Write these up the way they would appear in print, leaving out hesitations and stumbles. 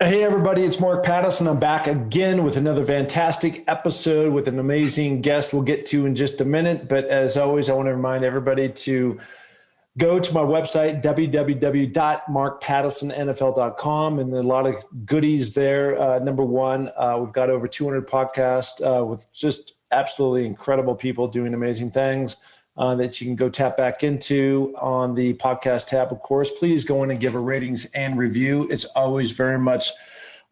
Hey everybody, it's Mark Pattison. I'm back again with another fantastic episode with an amazing guest we'll get to in just a minute. But as always, I want to remind everybody to go to my website, www.markpattisonnfl.com, and there are a lot of goodies there. Number one, we've got over 200 podcasts with just absolutely incredible people doing amazing things that you can go tap back into on the podcast tab. Of course, please go in and give a ratings and review. It's always very much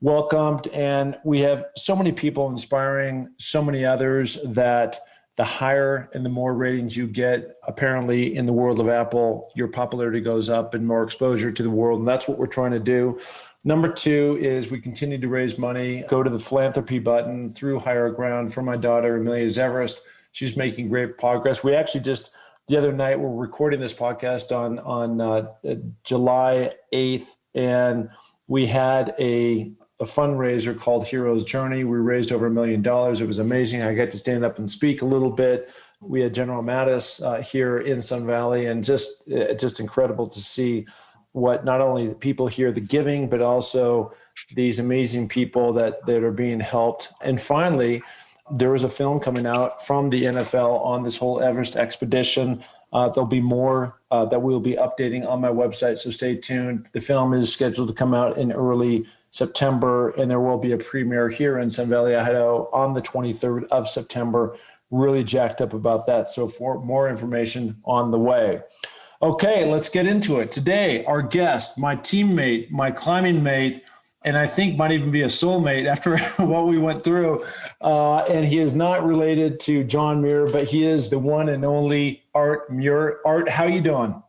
welcomed. And we have so many people inspiring so many others that the higher and the more ratings you get, apparently in the world of Apple, your popularity goes up and more exposure to the world. And that's what we're trying to do. Number two is we continue to raise money. Go to the philanthropy button through Higher Ground for my daughter, Mount Everest. She's making great progress. We actually just, the other night, we're recording this podcast on July 8th, and we had a fundraiser called Hero's Journey. We raised over $1 million. It was amazing. I got to stand up and speak a little bit. We had General Mattis here in Sun Valley, and just incredible to see what not only the people here, the giving, but also these amazing people that are being helped. And finally, there was a film coming out from the NFL on this whole Everest expedition. There'll be more that we'll be updating on my website, so stay tuned. The film is scheduled to come out in early September, and there will be a premiere here in Sun Valley, Idaho on the 23rd of September. Really jacked up about that. So for more information on the way. Okay, let's get into it. Today, our guest, my teammate, my climbing mate, and I think might even be a soulmate after what we went through. And he is not related to John Muir, but he is the one and only Art Muir. Art, how you doing?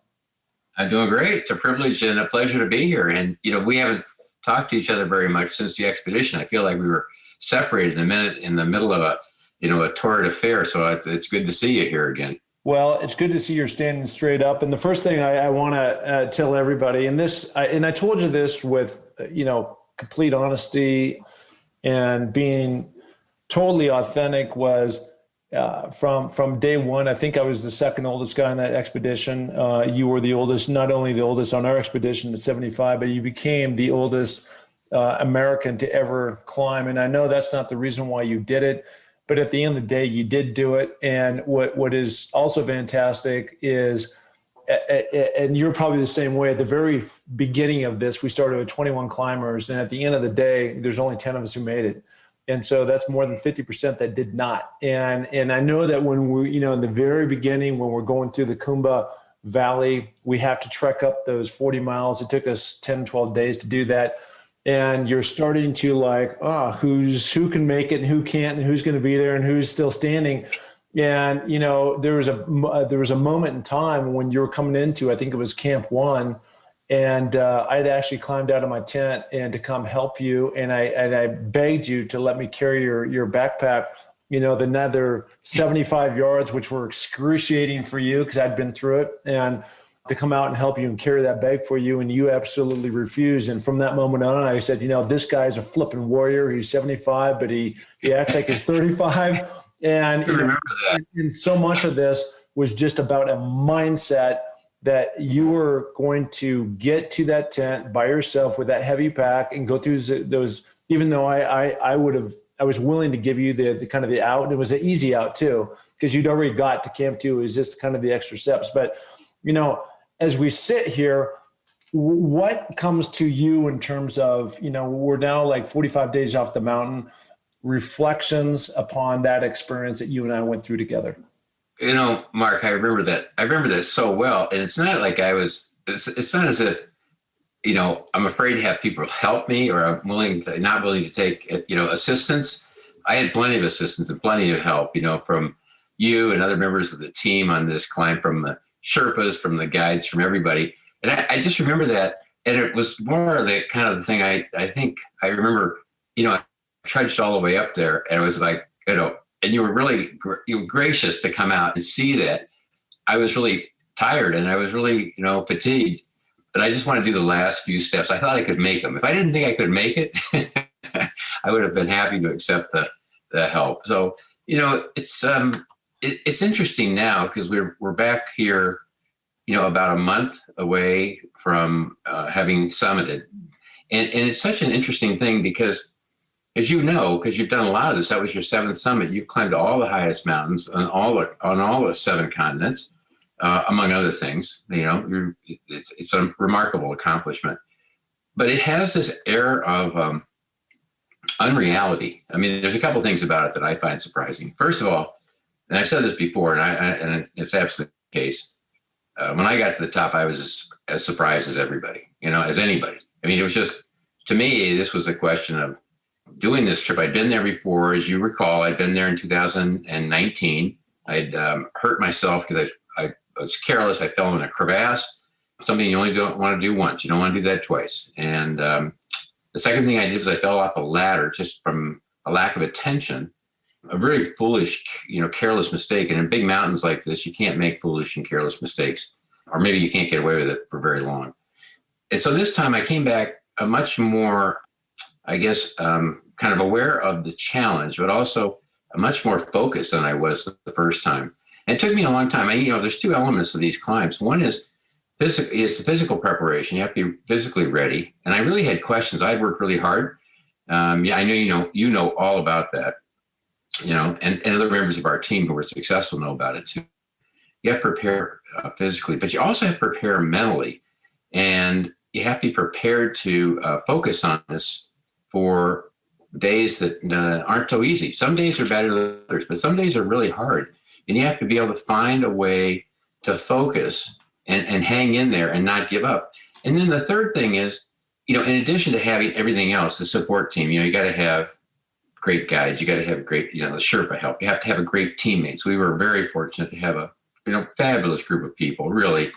I'm doing great. It's a privilege and a pleasure to be here. And, we haven't talked to each other very much since the expedition. I feel like we were separated in the middle of a torrid affair. So it's good to see you here again. Well, it's good to see you're standing straight up. And the first thing I want to tell everybody, and I told you this with, complete honesty and being totally authentic, was from day one. I think I was the second oldest guy on that expedition. You were the oldest, not only the oldest on our expedition at 75, but you became the oldest American to ever climb. And I know that's not the reason why you did it, but at the end of the day, you did do it. And what is also fantastic is, and you're probably the same way, at the very beginning of this, we started with 21 climbers. And at the end of the day, there's only 10 of us who made it. And so that's more than 50% that did not. And I know that when we, in the very beginning, when we're going through the Kumba Valley, we have to trek up those 40 miles. It took us 10, 12 days to do that. And you're starting to who can make it and who can't and who's going to be there and who's still standing. And, there was a moment in time when you were coming into, I think it was Camp 1, and I'd actually climbed out of my tent and to come help you. And I begged you to let me carry your backpack, the nether 75 yards, which were excruciating for you because I'd been through it, and to come out and help you and carry that bag for you. And you absolutely refused. And from that moment on, I said, this guy's a flipping warrior. He's 75, but he acts like he's 35. And, and so much of this was just about a mindset that you were going to get to that tent by yourself with that heavy pack and go through those, even though I was willing to give you the kind of the out, and it was an easy out too, because you'd already got to Camp 2. It was just kind of the extra steps. But, as we sit here, what comes to you in terms of, we're now like 45 days off the mountain, reflections upon that experience that you and I went through together? Mark, I remember that so well. And it's not like it's not as if, I'm afraid to have people help me, or I'm not willing to take, assistance. I had plenty of assistance and plenty of help, from you and other members of the team on this climb, from the Sherpas, from the guides, from everybody. And I just remember that. And it was more of the kind of the thing I think I remember, I trudged all the way up there, and it was like, and you were really gracious to come out and see that. I was really tired and I was really, fatigued, but I just want to do the last few steps. I thought I could make them. If I didn't think I could make it, I would have been happy to accept the help. So, it's interesting now because we're back here, about a month away from having summited. And it's such an interesting thing because, as you know, because you've done a lot of this, that was your seventh summit. You've climbed all the highest mountains on all the seven continents, among other things. It's a remarkable accomplishment. But it has this air of unreality. I mean, there's a couple of things about it that I find surprising. First of all, and I've said this before, and it's absolutely the case. When I got to the top, I was as surprised as everybody, as anybody. I mean, it was just, to me, this was a question of doing this trip. I'd been there before, as you recall. I'd been there in 2019. I'd hurt myself because I was careless. I fell in a crevasse, something you only don't want to do once. You don't want to do that twice. And the second thing I did was I fell off a ladder just from a lack of attention, a very foolish, careless mistake. And in big mountains like this, you can't make foolish and careless mistakes, or maybe you can't get away with it for very long. And so this time I came back a much more, I guess, kind of aware of the challenge, but also much more focused than I was the first time. And it took me a long time. There's two elements of these climbs. One is it's the physical preparation. You have to be physically ready. And I really had questions. I'd worked really hard. I know you know all about that. And other members of our team who were successful know about it too. You have to prepare physically, but you also have to prepare mentally. And you have to be prepared to focus on this for days that aren't so easy. Some days are better than others, but some days are really hard. And you have to be able to find a way to focus and hang in there and not give up. And then the third thing is, in addition to having everything else, the support team, you got to have great guides. You got to have great, the Sherpa help. You have to have a great teammates. We were very fortunate to have a, fabulous group of people, really,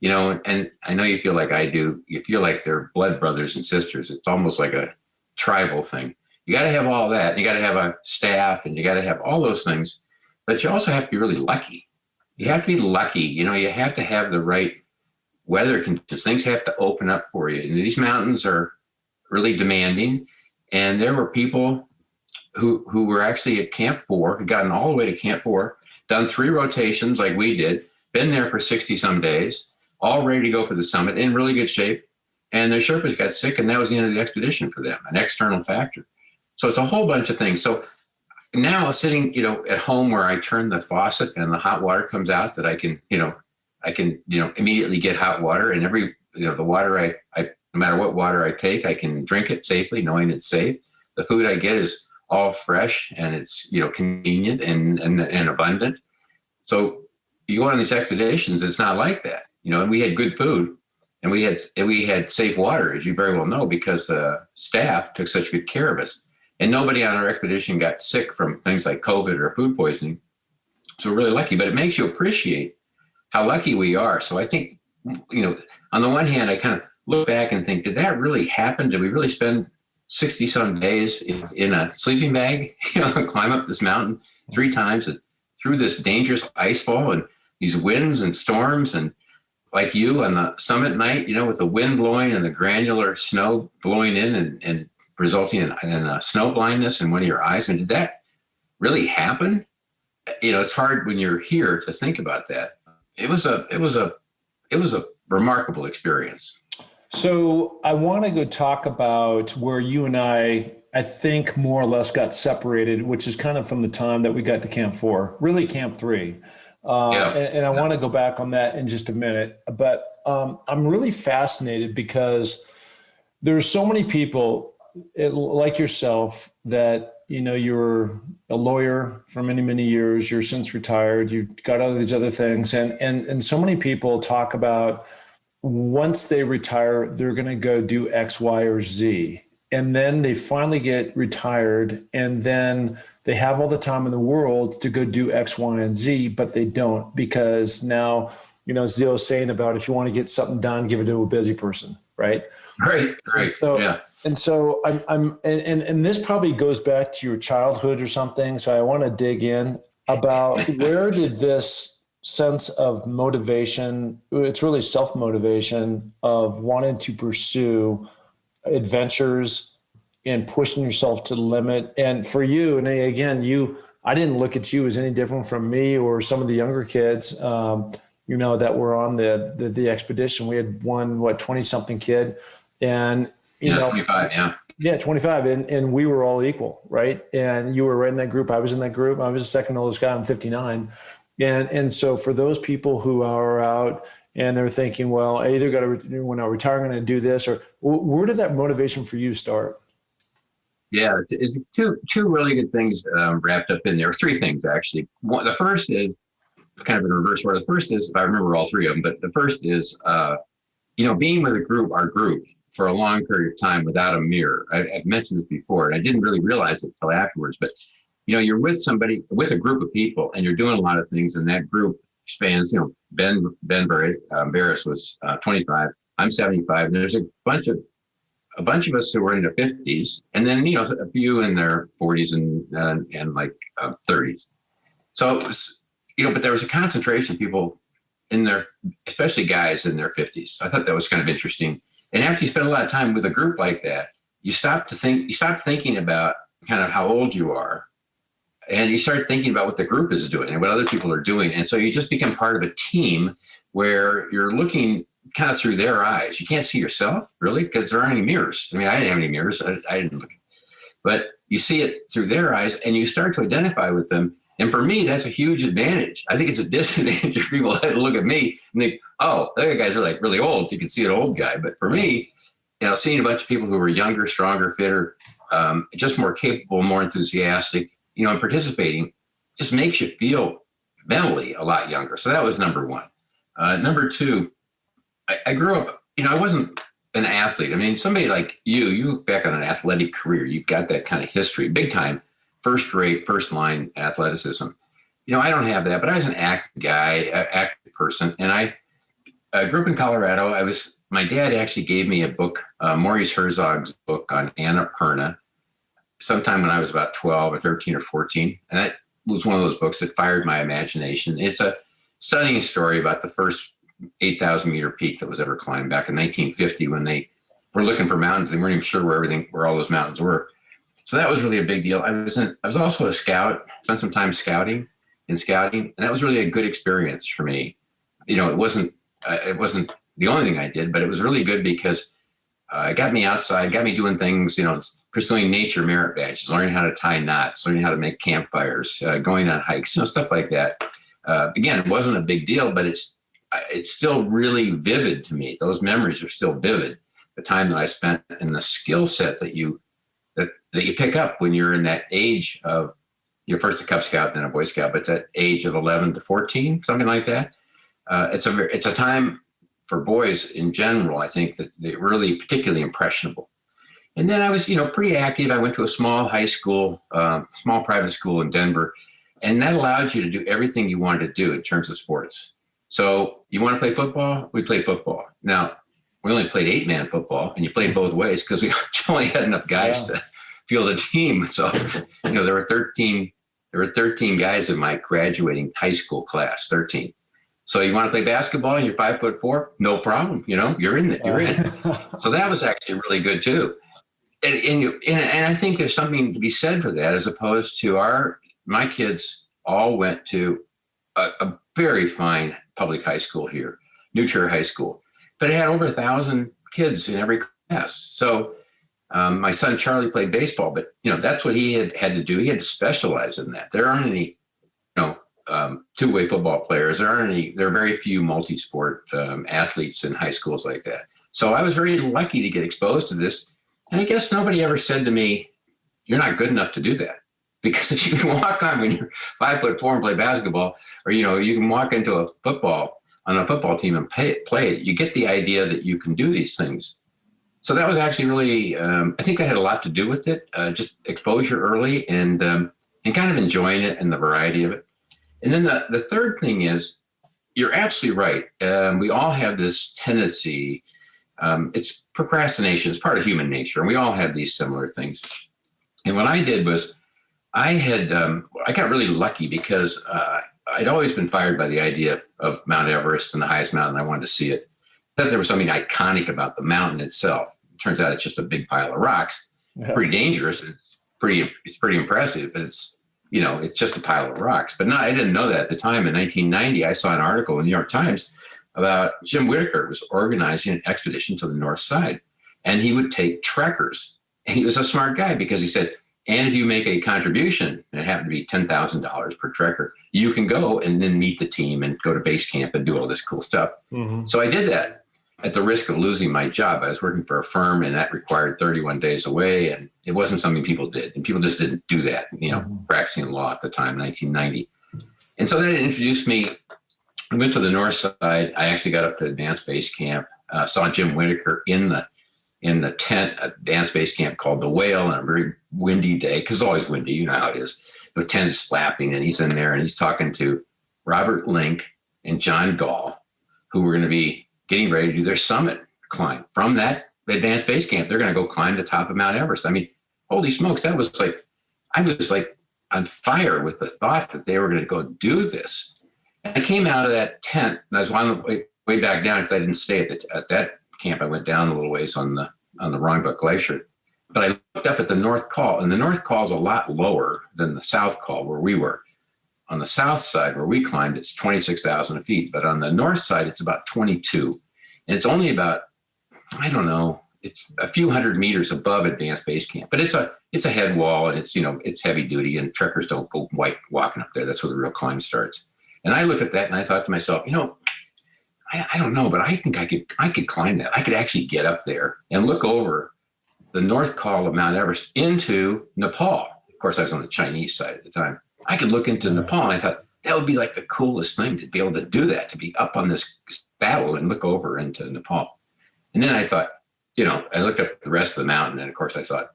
and I know you feel like I do. You feel like they're blood brothers and sisters. It's almost like a tribal thing. You got to have all that. You got to have a staff, and you got to have all those things, but you also have to be really lucky. You have to be lucky. You have to have the right weather conditions. Things have to open up for you. And these mountains are really demanding. And there were people who were actually at Camp 4, had gotten all the way to Camp 4, done 3 rotations like we did, been there for 60 some days, all ready to go for the summit, in really good shape. And their Sherpas got sick, and that was the end of the expedition for them, an external factor. So it's a whole bunch of things. So now sitting, at home where I turn the faucet and the hot water comes out, that I can immediately get hot water, and the water I no matter what water I take, I can drink it safely, knowing it's safe. The food I get is all fresh, and it's, convenient and abundant. So you go on these expeditions, it's not like that, and we had good food, and we had safe water, as you very well know, because the staff took such good care of us. And nobody on our expedition got sick from things like COVID or food poisoning. So we're really lucky, but it makes you appreciate how lucky we are. So I think, on the one hand, I kind of look back and think, did that really happen? Did we really spend 60 some days in a sleeping bag, climb up this mountain 3 times and through this dangerous ice fall and these winds and storms, and like you on the summit night, with the wind blowing and the granular snow blowing in and resulting in snow blindness in one of your eyes? And did that really happen? It's hard when you're here to think about that. It was a remarkable experience. So I want to go talk about where you and I think more or less got separated, which is kind of from the time that we got to Camp 4, really Camp 3. And I want to go back on that in just a minute. But I'm really fascinated because there's so many people like yourself that, you're a lawyer for many, many years. You're since retired. You've got all these other things. And so many people talk about once they retire, they're going to go do X, Y, or Z. And then they finally get retired, and then they have all the time in the world to go do X, Y, and Z, but they don't, because now, as the old saying about, if you want to get something done, give it to a busy person, right? Right. So, yeah. And so and this probably goes back to your childhood or something. So I want to dig in about where did this sense of motivation, it's really self-motivation of wanting to pursue adventures and pushing yourself to the limit. And for you, and again, I didn't look at you as any different from me or some of the younger kids, that were on the expedition. We had one, 20 something kid. And you know, 25. Yeah. yeah, 25. And we were all equal, right? And you were right in that group. I was in that group. I was the second oldest guy. I'm 59. And so for those people who are out and they're thinking, well, I either got to, when I retire, I'm going to do this, or where did that motivation for you start? Yeah, it's two really good things wrapped up in there. Three things, actually. One, the first is kind of in reverse order. The first is, I remember all three of them, but the first is, being with our group for a long period of time without a mirror. I've mentioned this before, and I didn't really realize it until afterwards, but, you're with a group of people, and you're doing a lot of things, and that group spans, Ben Barris was 25, I'm 75, and there's a bunch of us who were in their 50s, and then, a few in their 40s and like 30s. So it was, but there was a concentration of people in their, especially guys in their 50s. So I thought that was kind of interesting. And after you spend a lot of time with a group like that, you stop thinking about kind of how old you are, and you start thinking about what the group is doing and what other people are doing. And so you just become part of a team where you're looking kind of through their eyes. You can't see yourself, really, because there aren't any mirrors. I mean, I didn't have any mirrors. I didn't look. But you see it through their eyes, and you start to identify with them. And for me, that's a huge advantage. I think it's a disadvantage for people that look at me and think, oh, the other guys are like really old. You can see an old guy. But for me, seeing a bunch of people who were younger, stronger, fitter, just more capable, more enthusiastic, and participating just makes you feel mentally a lot younger. So that was number one. Number two, I grew up, I wasn't an athlete. I mean, somebody like you look back on an athletic career, you've got that kind of history, big time, first rate, first line athleticism. I don't have that, but I was an active guy, active person. And I grew up in Colorado. My dad actually gave me a book, Maurice Herzog's book on Annapurna, sometime when I was about 12 or 13 or 14. And that was one of those books that fired my imagination. It's a stunning story about the first 8,000 meter peak that was ever climbed back in 1950 when they were looking for mountains. They weren't even sure where all those mountains were. So that was really a big deal. I was also a scout, spent some time scouting, and that was really a good experience for me. It wasn't the only thing I did, but it was really good because it got me outside, got me doing things, pursuing nature merit badges, learning how to tie knots, learning how to make campfires, going on hikes, stuff like that. Again, it wasn't a big deal, but it's still really vivid to me. Those memories are still vivid. The time that I spent and the skill set that you pick up when you're in that age of, you're first a Cub Scout, then a Boy Scout, but that age of 11 to 14, something like that. It's a time for boys in general, I think, that they're really particularly impressionable. And then I was, pretty active. I went to a small high school, small private school in Denver, and that allowed you to do everything you wanted to do in terms of sports. So you want to play football? We played football. Now, we only played 8-man football, and you played both ways because we only had enough guys to field a team. So, there were 13 guys in my graduating high school class, 13. So you want to play basketball and you're 5'4"? No problem. You're in it. You're in. So that was actually really good too. And I think there's something to be said for that, as opposed to my kids all went to a very fine public high school here, New Trier High School, but it had over 1,000 kids in every class. So my son Charlie played baseball, but that's what he had to do. He had to specialize in that. There aren't any, two-way football players. There are very few multi-sport athletes in high schools like that. So I was very lucky to get exposed to this. And I guess nobody ever said to me, you're not good enough to do that. Because if you can walk on when you're 5'4" and play basketball, or, you can walk into a football team and play it, you get the idea that you can do these things. So that was actually really, I think that had a lot to do with it, just exposure early and kind of enjoying it and the variety of it. And then the third thing is, you're absolutely right. We all have this tendency, it's procrastination, it's part of human nature, and we all have these similar things. And what I did was, I got really lucky because I'd always been fired by the idea of Mount Everest and the highest mountain. I wanted to see it. I thought there was something iconic about the mountain itself. It turns out it's just a big pile of rocks. Yeah. Pretty dangerous. It's pretty impressive, but it's just a pile of rocks. But no, I didn't know that at the time. In 1990, I saw an article in the New York Times about Jim Whittaker was organizing an expedition to the north side. and he would take trekkers. And he was a smart guy because he said, and if you make a contribution, and it happened to be $10,000 per trekker, you can go and then meet the team and go to base camp and do all this cool stuff. Mm-hmm. So I did that at the risk of losing my job. I was working for a firm, and that required 31 days away, and it wasn't something people did. And people just didn't do that, practicing law at the time, 1990. And so that introduced me. I went to the north side. I actually got up to advanced base camp, saw Jim Whitaker in the tent at advanced base camp called the Whale on a very windy day, because it's always windy, you know how it is. The tent is flapping, and he's in there, and he's talking to Robert Link and John Gall, who were going to be getting ready to do their summit climb from that advanced base camp. They're going to go climb the top of Mount Everest. I mean, holy smokes, I was like on fire with the thought that they were going to go do this. And I came out of that tent, and I was on the way back down because I didn't stay at that camp. I went down a little ways on the Wrangbuck Glacier. But I looked up at the North Col, and the North Col is a lot lower than the South Col where we were. On the south side where we climbed, it's 26,000 feet, but on the north side, it's about 22. And it's only about, I don't know, it's a few hundred meters above advanced base camp, but it's a head wall, and it's heavy duty, and trekkers don't go walking up there. That's where the real climb starts. And I looked at that and I thought to myself, I don't know, but I think I could climb that. I could actually get up there and look over the North Col of Mount Everest into Nepal. Of course, I was on the Chinese side at the time. I could look into Nepal, and I thought that would be like the coolest thing to be able to do that, to be up on this saddle and look over into Nepal. And then I thought, I looked at the rest of the mountain, and of course I thought,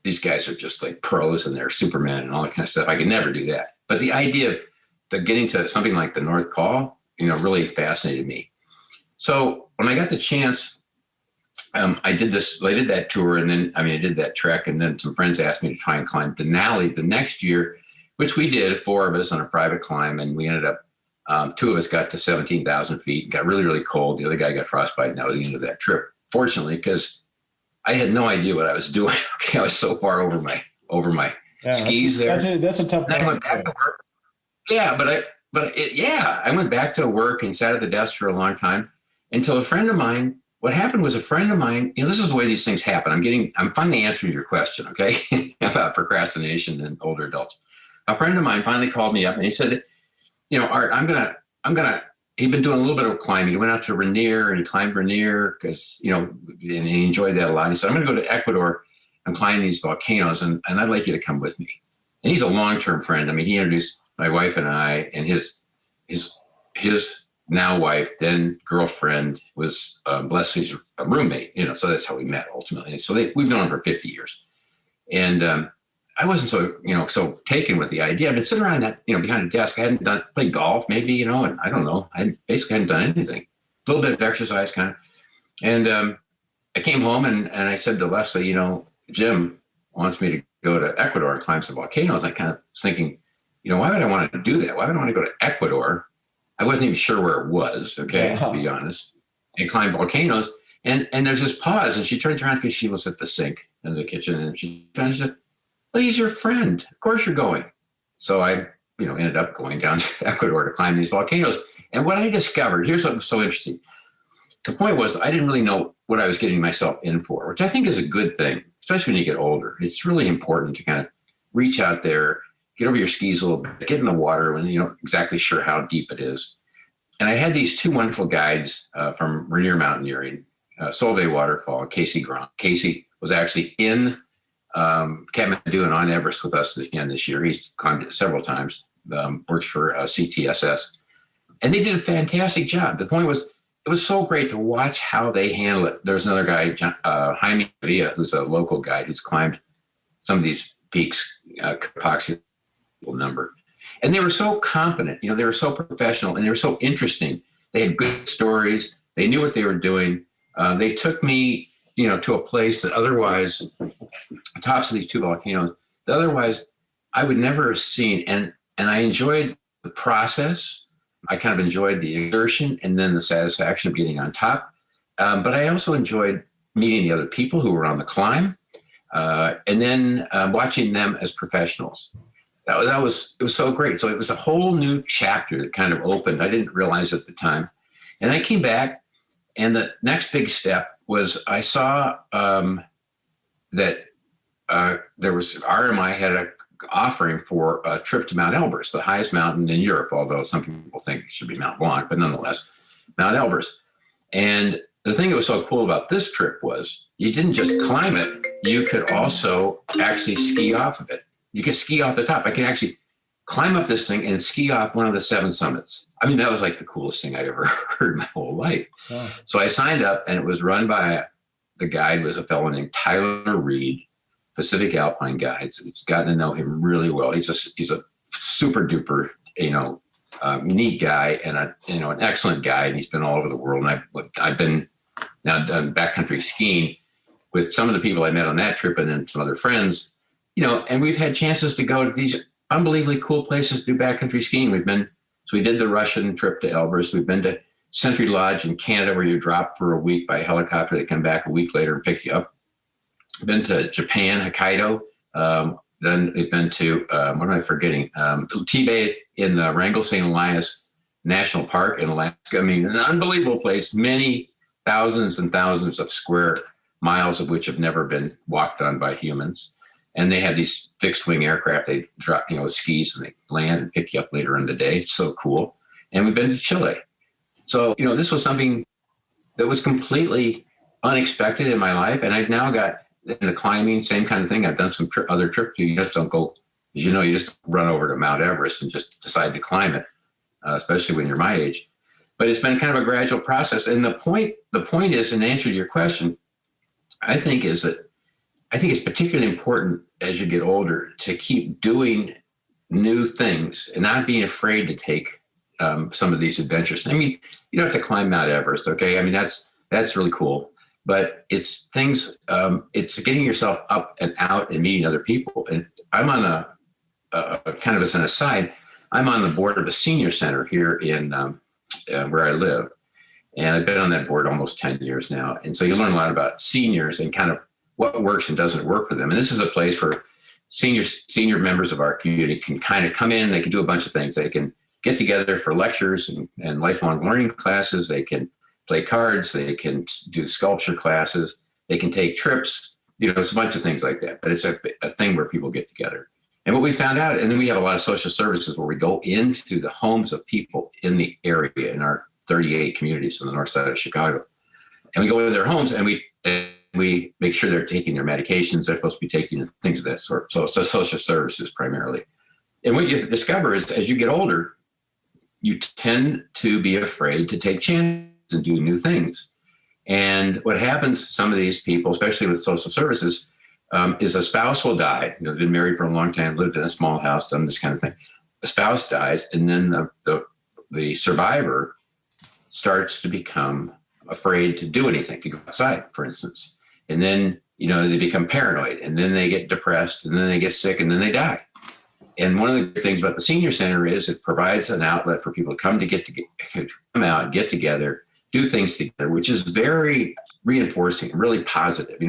these guys are just like pros and they're Superman and all that kind of stuff. I could never do that. But the idea of getting to something like the North Col, really fascinated me. So when I got the chance, I did that tour, and then, I did that trek, and then some friends asked me to try and climb Denali the next year, which we did, 4 of us on a private climb, and we ended up, 2 of us got to 17,000 feet, got really, really cold. The other guy got frostbite, and that was the end of that trip, fortunately, because I had no idea what I was doing. Okay, I was so far over my skis there. That's a tough one. I went back to work. Yeah, I went back to work and sat at the desk for a long time until what happened was a friend of mine, this is the way these things happen. I'm finally answering your question, okay, about procrastination in older adults. A friend of mine finally called me up and he said, Art, he'd been doing a little bit of climbing. He went out to Rainier and he climbed Rainier because, and he enjoyed that a lot. He said, I'm going to go to Ecuador and climb these volcanoes, and I'd like you to come with me. And he's a long-term friend. He introduced my wife and I, and his now wife, then girlfriend, was Leslie's roommate, so that's how we met ultimately. So we've known him for 50 years. And I wasn't so taken with the idea. I'd been sitting around that, behind a desk. I hadn't played golf maybe, and I don't know. I basically hadn't done anything. A little bit of exercise kind of. And I came home and I said to Leslie, Jim wants me to go to Ecuador and climb some volcanoes. I kind of was thinking, why would I want to do that? Why would I want to go to Ecuador? I wasn't even sure where it was, okay, to be honest, and climb volcanoes. And there's this pause, and she turns around because she was at the sink in the kitchen, and she said, well, he's your friend. Of course you're going. So I, ended up going down to Ecuador to climb these volcanoes. And what I discovered, here's what was so interesting. The point was I didn't really know what I was getting myself in for, which I think is a good thing, especially when you get older. It's really important to kind of reach out there, get over your skis a little bit, get in the water when you're not exactly sure how deep it is. And I had these 2 wonderful guides from Rainier Mountaineering, Solvay Waterfall, Casey Grant. Casey was actually in Kathmandu and on Everest with us again this year. He's climbed it several times, works for CTSS. And they did a fantastic job. The point was, it was so great to watch how they handle it. There's another guy, Jaime Villa, who's a local guide who's climbed some of these peaks, Kapaxi number. And they were so competent, they were so professional, and they were so interesting. They had good stories. They knew what they were doing. They took me, to a place that otherwise, tops of these 2 volcanoes, that otherwise I would never have seen. And I enjoyed the process. I kind of enjoyed the exertion and then the satisfaction of getting on top. But I also enjoyed meeting the other people who were on the climb, and then watching them as professionals. It was so great. So it was a whole new chapter that kind of opened. I didn't realize at the time. And I came back, and the next big step was I saw that there was RMI had a offering for a trip to Mount Elbrus, the highest mountain in Europe, although some people think it should be Mount Blanc, but nonetheless, Mount Elbrus. And the thing that was so cool about this trip was you didn't just climb it, you could also actually ski off of it. You could ski off the top. I could actually climb up this thing and ski off one of the 7 summits. I mean, that was like the coolest thing I'd ever heard in my whole life. Oh. So I signed up, and it was run by, the guide was a fellow named Tyler Reed, Pacific Alpine Guides. It's gotten to know him really well. He's a super duper, neat guy and an excellent guide. And he's been all over the world. And I've been now done backcountry skiing with some of the people I met on that trip, and then some other friends, and we've had chances to go to these unbelievably cool places to do backcountry skiing. So we did the Russian trip to Elbrus. We've been to Sentry Lodge in Canada, where you drop for a week by helicopter. They come back a week later and pick you up. We've been to Japan, Hokkaido. Then we've been to, what am I forgetting? Tibet in the Wrangell St. Elias National Park in Alaska. I mean, an unbelievable place, many thousands and thousands of square miles of which have never been walked on by humans. And they have these fixed wing aircraft. They drop, with skis, and they land and pick you up later in the day. It's so cool. And we've been to Chile. So, this was something that was completely unexpected in my life. And I've now got in the climbing, same kind of thing. I've done some other trips. You just don't go, as you just run over to Mount Everest and just decide to climb it, especially when you're my age. But it's been kind of a gradual process. And the point is, in answer to your question, I think it's particularly important as you get older to keep doing new things and not being afraid to take some of these adventures. I mean, you don't have to climb Mount Everest, okay? I mean, that's really cool. But it's things, it's getting yourself up and out and meeting other people. And I'm on a kind of as an aside, I'm on the board of a senior center here in where I live. And I've been on that board almost 10 years now. And so you learn a lot about seniors and kind of what works and doesn't work for them. And this is a place where senior members of our community can kind of come in, they can do a bunch of things. They can get together for lectures and lifelong learning classes. They can play cards, they can do sculpture classes, they can take trips, it's a bunch of things like that. But it's a thing where people get together. And what we found out, and then we have a lot of social services where we go into the homes of people in the area, in our 38 communities on the north side of Chicago. And we go into their homes and we make sure they're taking their medications they're supposed to be taking and things of that sort. So it's social services primarily. And what you discover is as you get older, you tend to be afraid to take chances and do new things. And what happens to some of these people, especially with social services, is a spouse will die. They've been married for a long time, lived in a small house, done this kind of thing. The spouse dies, and then the survivor starts to become afraid to do anything, to go outside, for instance. And then, they become paranoid, and then they get depressed, and then they get sick, and then they die. And one of the good things about the senior center is it provides an outlet for people to come out, get together, do things together, which is very reinforcing, really positive.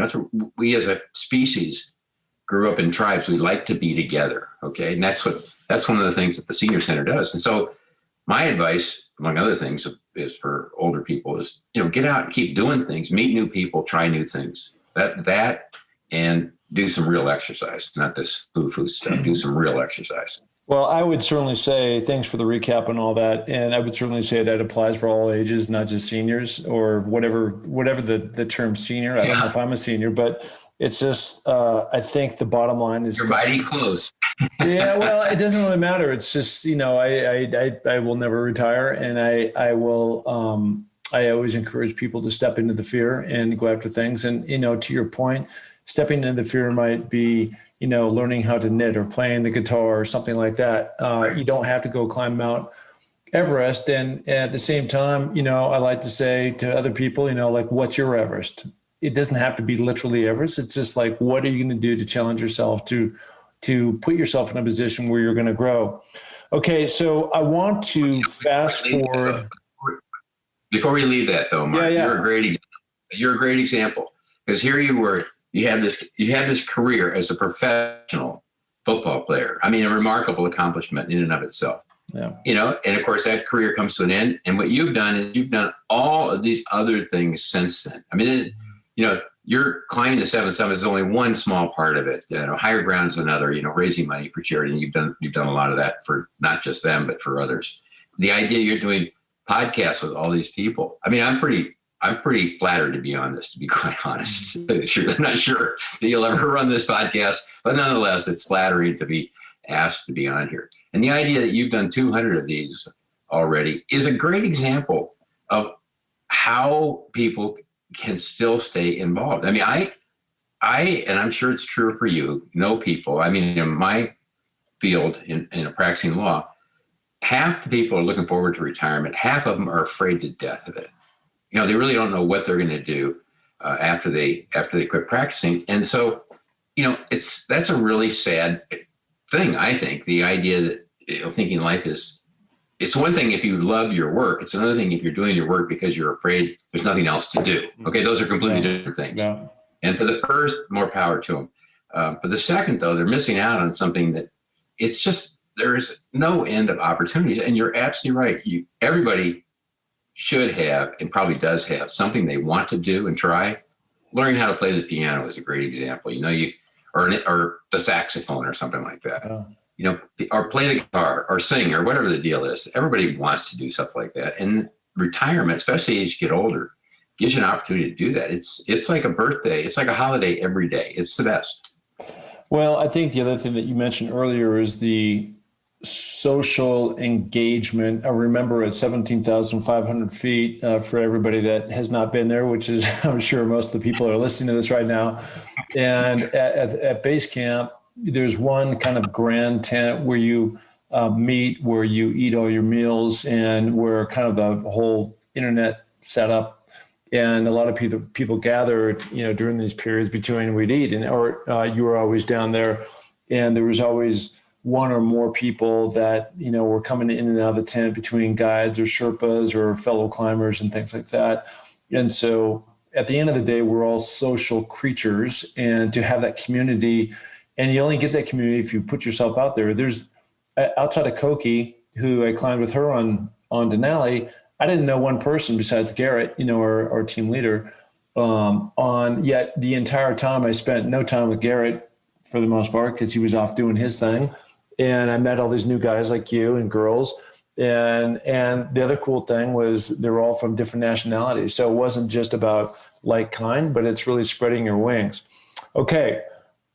We as a species grew up in tribes. We like to be together, okay? And that's one of the things that the senior center does. And so my advice, among other things, is for older people is, get out and keep doing things, meet new people, try new things. That and do some real exercise, not this foo-foo stuff. Do some real exercise. Well, I would certainly say, thanks for the recap and all that. And I would certainly say that applies for all ages, not just seniors or whatever the term senior. I don't know if I'm a senior, but it's just, I think the bottom line is. You're mighty close. Yeah, well, it doesn't really matter. It's just, I will never retire, and I will, I always encourage people to step into the fear and go after things. And, to your point, stepping into the fear might be, learning how to knit or playing the guitar or something like that. You don't have to go climb Mount Everest. And at the same time, I like to say to other people, what's your Everest? It doesn't have to be literally Everest. It's just like, what are you going to do to challenge yourself to put yourself in a position where you're going to grow? Okay. So I want to fast forward. Before we leave that though, Mark, yeah. You're a great example, because here you were, you had this career as a professional football player. I mean, a remarkable accomplishment in and of itself. Yeah. And of course that career comes to an end. And what you've done is you've done all of these other things since then. I mean, you're climbing the seven summits is only one small part of it. Higher ground is another. Raising money for charity, and you've done a lot of that for not just them but for others. The idea you're doing podcasts with all these people. I mean, I'm pretty flattered to be on this, to be quite honest. I'm not sure that you'll ever run this podcast, but nonetheless, it's flattering to be asked to be on here. And the idea that you've done 200 of these already is a great example of how people can still stay involved. I mean, and I'm sure it's true for you, know people. I mean, in my field, in practicing law, half the people are looking forward to retirement. Half of them are afraid to death of it. They really don't know what they're going to do after they quit practicing. And so, that's a really sad thing. I think the idea that thinking life is. It's one thing if you love your work. It's another thing if you're doing your work because you're afraid there's nothing else to do. Okay, those are completely different things. Yeah. And for the first, more power to them. For the second, though, they're missing out on something that it's just there's no end of opportunities. And you're absolutely right. Everybody should have and probably does have something they want to do and try. Learning how to play the piano is a great example. Or the saxophone or something like that. Yeah. Or play the guitar or sing or whatever the deal is. Everybody wants to do stuff like that. And retirement, especially as you get older, gives you an opportunity to do that. It's like a birthday. It's like a holiday every day. It's the best. Well, I think the other thing that you mentioned earlier is the social engagement. I remember at 17,500 feet for everybody that has not been there, which is, I'm sure most of the people are listening to this right now. And at base camp, there's one kind of grand tent where you meet, where you eat all your meals, and where kind of the whole internet set up. And a lot of people gather, during these periods between we'd eat, or you were always down there, and there was always one or more people that, were coming in and out of the tent between guides or Sherpas or fellow climbers and things like that. And so at the end of the day, we're all social creatures, and to have that community. And you only get that community if you put yourself out there. There's outside of Koki, who I climbed with her on Denali, I didn't know one person besides Garrett, our team leader. Yet the entire time I spent no time with Garrett for the most part because he was off doing his thing. And I met all these new guys like you and girls. And the other cool thing was they were all from different nationalities. So it wasn't just about like kind, but it's really spreading your wings. Okay.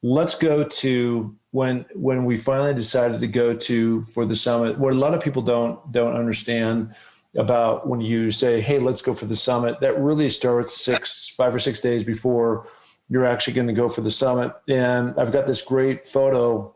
Let's go to when we finally decided to go for the summit. What a lot of people don't understand about when you say, hey, let's go for the summit, that really starts 5 or 6 days before you're actually going to go for the summit. And I've got this great photo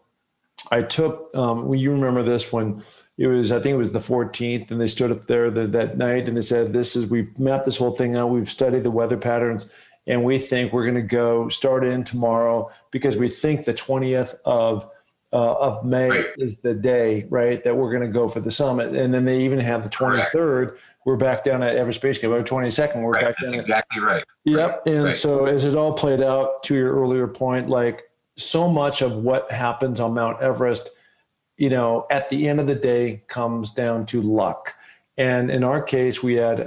I took. You remember this when it was, I think it was the 14th, and they stood up there that night and they said, we've mapped this whole thing out. We've studied the weather patterns. And we think we're going to go start in tomorrow because we think the 20th of May is the day, right, that we're going to go for the summit. And then they even have the 23rd. Correct. We're back down at Everest Base Camp. Or 22nd, we're back down. Exactly right. Yep. And so as it all played out, to your earlier point, like so much of what happens on Mount Everest, at the end of the day comes down to luck. And in our case, we had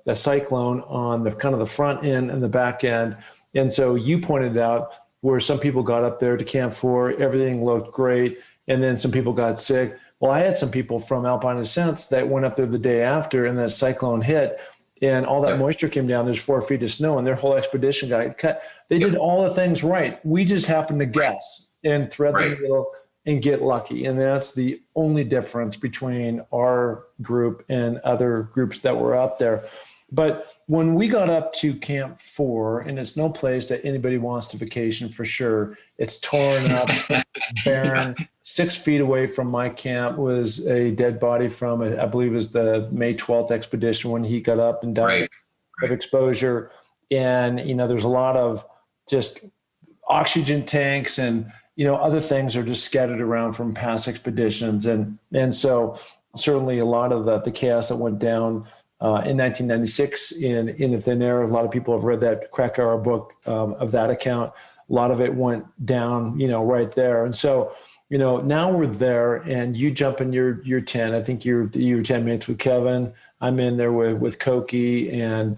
a cyclone on the kind of the front end and the back end. And so you pointed out where some people got up there to Camp 4, everything looked great. And then some people got sick. Well, I had some people from Alpine Ascents that went up there the day after, and that cyclone hit, and all that moisture came down. There's 4 feet of snow, and their whole expedition got cut. They did all the things right. We just happened to guess and thread the needle and get lucky. And that's the only difference between our group and other groups that were out there. But when we got up to Camp 4, and it's no place that anybody wants to vacation for sure, it's torn up, it's barren. 6 feet away from my camp was a dead body from, I believe it was the May 12th expedition when he got up and died of exposure. And, there's a lot of just oxygen tanks and, other things are just scattered around from past expeditions. And so certainly a lot of the chaos that went down in 1996 in the thin air, a lot of people have read that Krakauer book of that account. A lot of it went down, right there. And so, now we're there and you jump in your tent. I think you're 10 minutes with Kevin. I'm in there with Koki and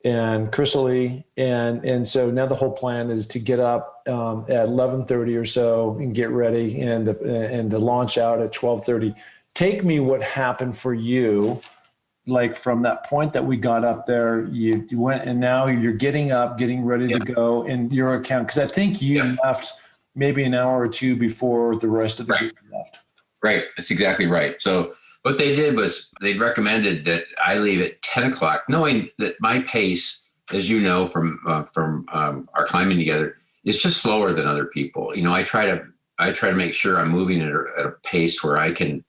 and Chrysalie. And so now the whole plan is to get up at 11:30 or so and get ready and to launch out at 12:30. Take me what happened for you, like from that point that we got up there, you went, and now you're getting up, getting ready to go in your account. Cause I think you left maybe an hour or two before the rest of the group left. Right. That's exactly right. So what they did was they recommended that I leave at 10 o'clock, knowing that my pace, as you know, from our climbing together, is just slower than other people. You know, I try to make sure I'm moving at a pace where I can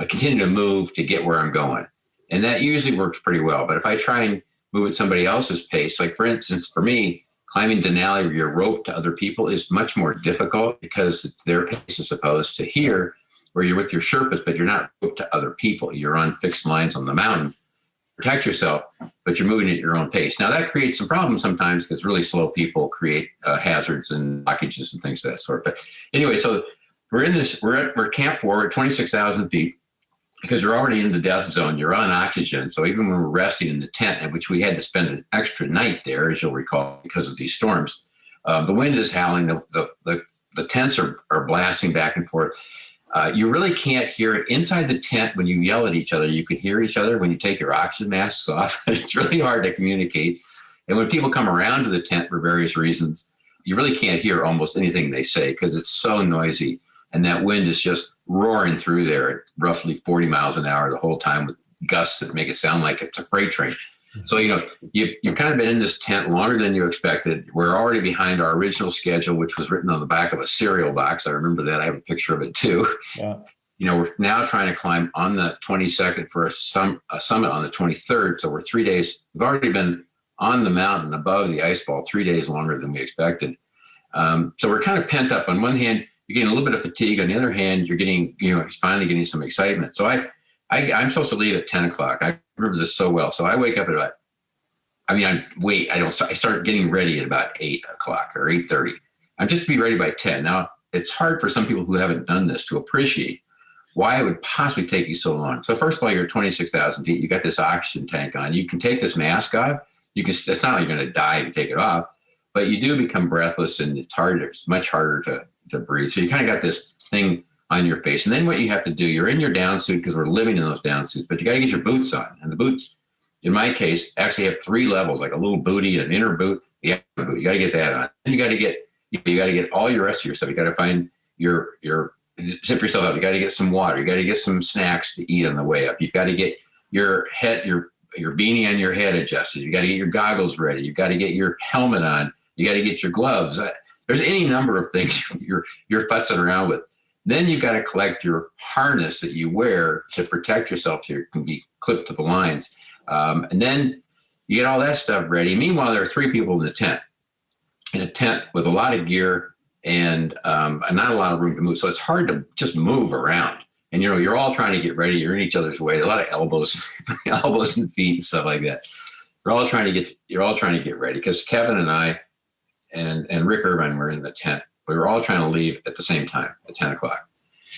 continue to move to get where I'm going. And that usually works pretty well. But if I try and move at somebody else's pace, like for instance, for me, climbing Denali where you're roped to other people is much more difficult because it's their pace as opposed to here where you're with your Sherpas, but you're not roped to other people. You're on fixed lines on the mountain. Protect yourself, but you're moving at your own pace. Now that creates some problems sometimes because really slow people create hazards and blockages and things of that sort. But anyway, so we're Camp 4, we're at 26,000 feet. Because you're already in the death zone, you're on oxygen. So even when we're resting in the tent, at which we had to spend an extra night there, as you'll recall, because of these storms, the wind is howling, the tents are blasting back and forth. You really can't hear it inside the tent when you yell at each other. You can hear each other when you take your oxygen masks off. It's really hard to communicate. And when people come around to the tent for various reasons, you really can't hear almost anything they say because it's so noisy. And that wind is just roaring through there at roughly 40 miles an hour the whole time with gusts that make it sound like it's a freight train. So, you know, you've kind of been in this tent longer than you expected. We're already behind our original schedule, which was written on the back of a cereal box. I remember that. I have a picture of it too. Yeah. You know, we're now trying to climb on the 22nd for a summit on the 23rd. So we're 3 days. We've already been on the mountain above the ice ball 3 days longer than we expected. So we're kind of pent up. On one hand, you're getting a little bit of fatigue. On the other hand, you're getting, you know, finally getting some excitement. So I'm supposed to leave at 10 o'clock. I remember this so well. So I wake up at about, I start getting ready at about 8 o'clock or 8:30. I'm just to be ready by 10. Now, it's hard for some people who haven't done this to appreciate why it would possibly take you so long. So first of all, you're 26,000 feet. You got this oxygen tank on. You can take this mask off. It's not like you're going to die if you take it off, but you do become breathless and it's much harder to breathe. So you kind of got this thing on your face. And then what you have to do, you're in your down suit because we're living in those down suits, but you got to get your boots on. And the boots, in my case, actually have 3 levels, like a little bootie, an inner boot, the outer boot. You got to get that on. Then you got to get all your rest of your stuff. You got to find your zip yourself up. You got to get some water. You got to get some snacks to eat on the way up. You got to get your head, your beanie on your head adjusted. You got to get your goggles ready. You got to get your helmet on. You got to get your gloves. There's any number of things you're futzing around with. Then you've got to collect your harness that you wear to protect yourself so you can be clipped to the lines. And then you get all that stuff ready. Meanwhile, there are 3 people in a tent with a lot of gear and not a lot of room to move. So it's hard to just move around. And, you know, you're all trying to get ready. You're in each other's way. A lot of elbows and feet and stuff like that. You're all trying to get ready because Kevin and I and Rick Irvine were in the tent. We were all trying to leave at the same time at 10 o'clock.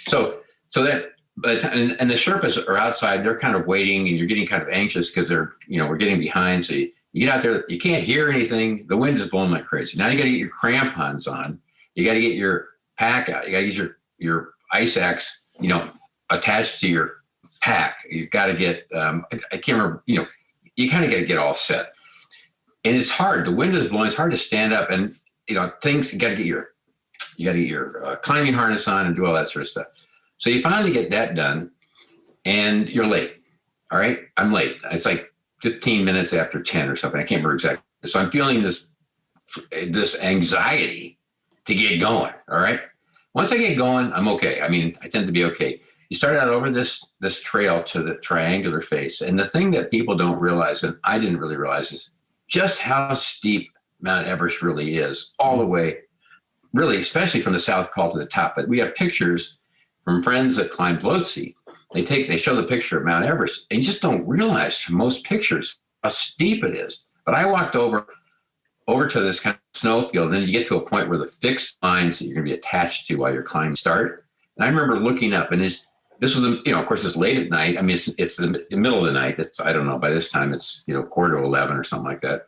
So that, and the Sherpas are outside, they're kind of waiting and you're getting kind of anxious because we're getting behind. So you get out there, you can't hear anything. The wind is blowing like crazy. Now you got to get your crampons on. You got to get your pack out. You got to get your ice axe, attached to your pack. You've got to get, I can't remember, you kind of got to get all set. And it's hard. The wind is blowing. It's hard to stand up and, things, you got to get your climbing harness on and do all that sort of stuff. So you finally get that done and you're late. All right. I'm late. It's like 15 minutes after 10 or something. I can't remember exactly. So I'm feeling this anxiety to get going. All right. Once I get going, I'm okay. I mean, I tend to be okay. You start out over this trail to the triangular face. And the thing that people don't realize, and I didn't really realize, is just how steep Mount Everest really is all the way, really, especially from the South Col to the top. But we have pictures from friends that climbed Lhotse. They show the picture of Mount Everest, and you just don't realize from most pictures how steep it is. But I walked over to this kind of snowfield, and then you get to a point where the fixed lines that you're going to be attached to while you're climbing start. And I remember looking up, and this was, of course, it's late at night. I mean, it's the middle of the night. I don't know. By this time, it's 10:45 or something like that.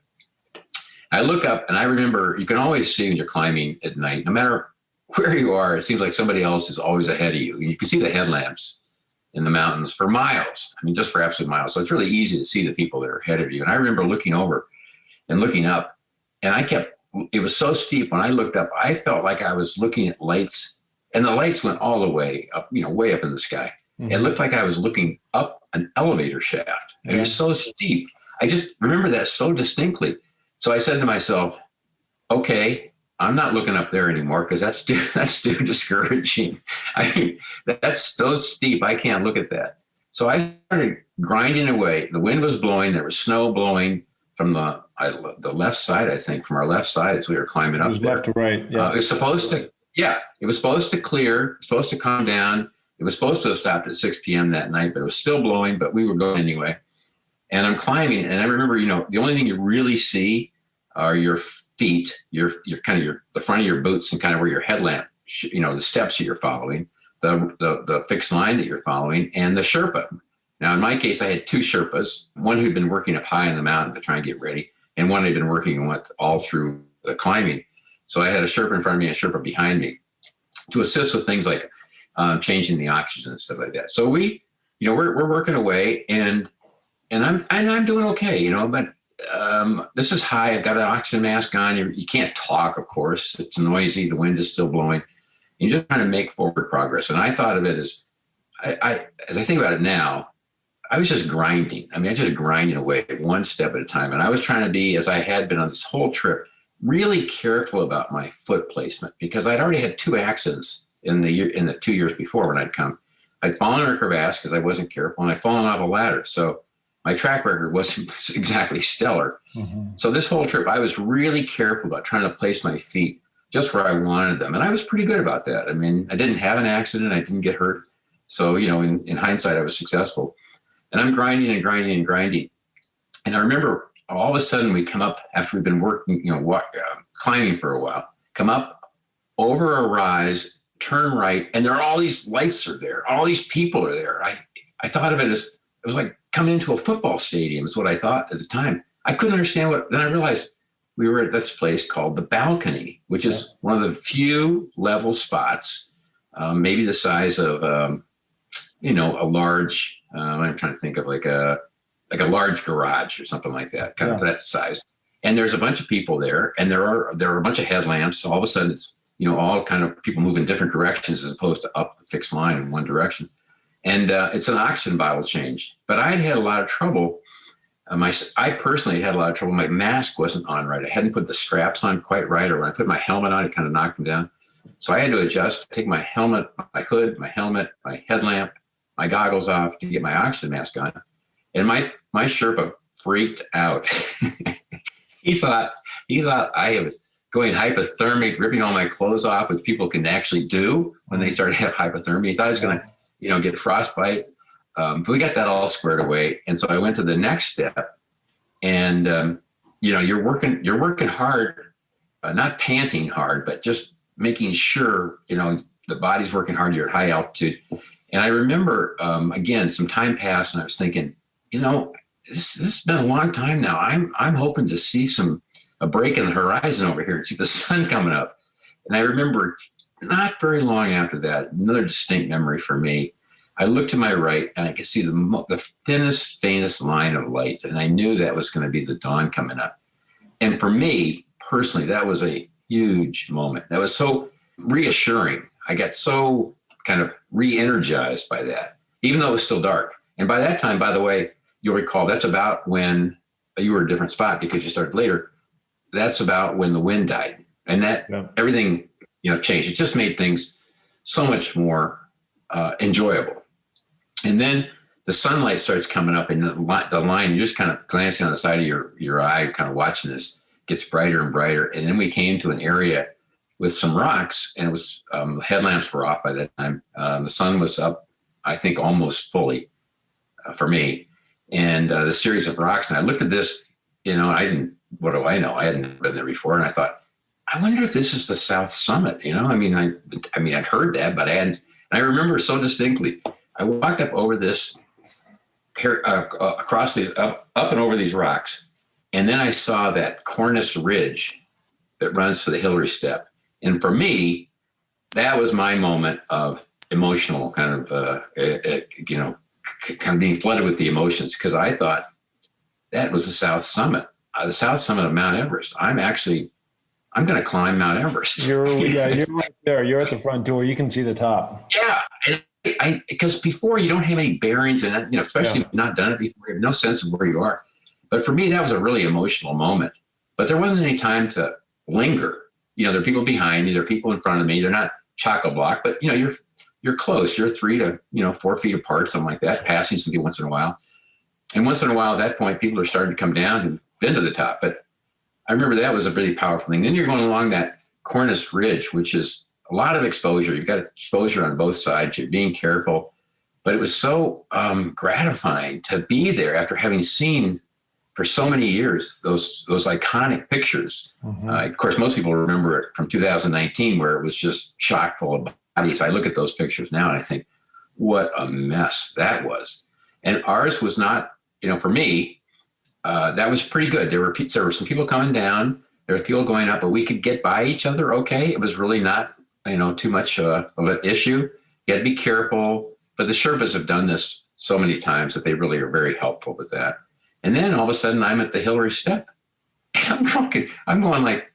I look up and I remember, you can always see when you're climbing at night, no matter where you are, it seems like somebody else is always ahead of you. You can see the headlamps in the mountains for miles. I mean, just for absolute miles. So it's really easy to see the people that are ahead of you. And I remember looking over and looking up, and it was so steep. When I looked up, I felt like I was looking at lights, and the lights went all the way up, way up in the sky. Mm-hmm. It looked like I was looking up an elevator shaft. It was so steep. I just remember that so distinctly. So I said to myself, okay, I'm not looking up there anymore because that's too discouraging. I mean, that's so steep. I can't look at that. So I started grinding away. The wind was blowing. There was snow blowing from the left side, I think, from our left side as we were climbing up. It was there. Left to right. Yeah. It was supposed to clear, supposed to calm down. It was supposed to have stopped at 6 p.m. that night, but it was still blowing, but we were going anyway. And I'm climbing, and I remember, the only thing you really see are your feet, your the front of your boots, and kind of where your headlamp, the steps that you're following, the fixed line that you're following, and the Sherpa. Now, in my case, I had two Sherpas, one who'd been working up high in the mountain to try and get ready, and one had been working all through the climbing. So I had a Sherpa in front of me and a Sherpa behind me to assist with things like changing the oxygen and stuff like that. So we're working away, and I'm doing okay, but this is high. I've got an oxygen mask on. You can't talk, of course. It's noisy. The wind is still blowing. You're just trying to make forward progress. And I thought of it as I think about it now, I was just grinding. I mean, just grinding away one step at a time. And I was trying to be, as I had been on this whole trip, really careful about my foot placement, because I'd already had two accidents in the 2 years before when I'd come. I'd fallen in a crevasse because I wasn't careful, and I'd fallen off a ladder. So my track record wasn't exactly stellar. Mm-hmm. So this whole trip, I was really careful about trying to place my feet just where I wanted them. And I was pretty good about that. I mean, I didn't have an accident. I didn't get hurt. So, in hindsight, I was successful. And I'm grinding and grinding and grinding. And I remember all of a sudden we come up after we've been working, climbing for a while, come up over a rise, turn right, and there are all these lights are there. All these people are there. I thought of it as, it was like coming into a football stadium is what I thought at the time. I couldn't understand then I realized we were at this place called the Balcony, which is one of the few level spots, maybe the size of, a large, I'm trying to think of like a large garage or something like that, kind of that size. And there's a bunch of people there, and there are a bunch of headlamps. All of a sudden it's, all kind of people move in different directions as opposed to up the fixed line in one direction. And it's an oxygen bottle change. But I'd had a lot of trouble. I personally had a lot of trouble. My mask wasn't on right. I hadn't put the straps on quite right, or when I put my helmet on, it kind of knocked them down. So I had to adjust, take my helmet, my hood, my helmet, my headlamp, my goggles off to get my oxygen mask on. And my Sherpa freaked out. He thought I was going hypothermic, ripping all my clothes off, which people can actually do when they start to have hypothermia. He thought I was going to, get frostbite. But we got that all squared away. And so I went to the next step, and, you're working hard, not panting hard, but just making sure, the body's working hard. You're at high altitude. And I remember, again, some time passed, and I was thinking, this has been a long time now. I'm hoping to see a break in the horizon over here and see the sun coming up. And I remember not very long after that, another distinct memory for me, I looked to my right and I could see the thinnest, faintest line of light. And I knew that was going to be the dawn coming up. And for me personally, that was a huge moment. That was so reassuring. I got so kind of re-energized by that, even though it was still dark. And by that time, by the way, you'll recall that's about when you were at a different spot because you started later. That's about when the wind died, and that everything, changed. It just made things so much more enjoyable. And then the sunlight starts coming up, and the line, you're just kind of glancing on the side of your eye, kind of watching this, gets brighter and brighter. And then we came to an area with some rocks, and it was headlamps were off by that time. The sun was up, I think, almost fully for me. And the series of rocks, and I looked at this, what do I know? I hadn't been there before, and I thought, I wonder if this is the South Summit. I'd heard that, but I hadn't. And I remember so distinctly. I walked up over this, across these, up and over these rocks, And then I saw that Cornice Ridge that runs to the Hillary Step. And for me, that was my moment of emotional kind of, kind of being flooded with the emotions, because I thought that was the south summit of Mount Everest. I'm going to climb Mount Everest. You're right there. You're at the front door. You can see the top. Yeah. Because before you don't have any bearings, and especially if you've not done it before, you have no sense of where you are. But for me, that was a really emotional moment. But there wasn't any time to linger. There are people behind me, there are people in front of me. They're not chock-a-block, but you're close. You're 3 to 4 feet apart, something like that, passing some people once in a while. And once in a while, at that point, people are starting to come down and been to the top. But I remember that was a really powerful thing. Then you're going along that Cornice Ridge, which is a lot of exposure. You've got exposure on both sides. You're being careful. But it was so gratifying to be there after having seen for so many years those iconic pictures. Mm-hmm. Of course, most people remember it from 2019, where it was just chock full of bodies. I look at those pictures now and I think, what a mess that was. And ours was not, for me, that was pretty good. There were some people coming down, there were people going up, but we could get by each other okay. It was really not, too much of an issue. You had to be careful, but the Sherpas have done this so many times that they really are very helpful with that. And then all of a sudden I'm at the Hillary Step. I'm going like,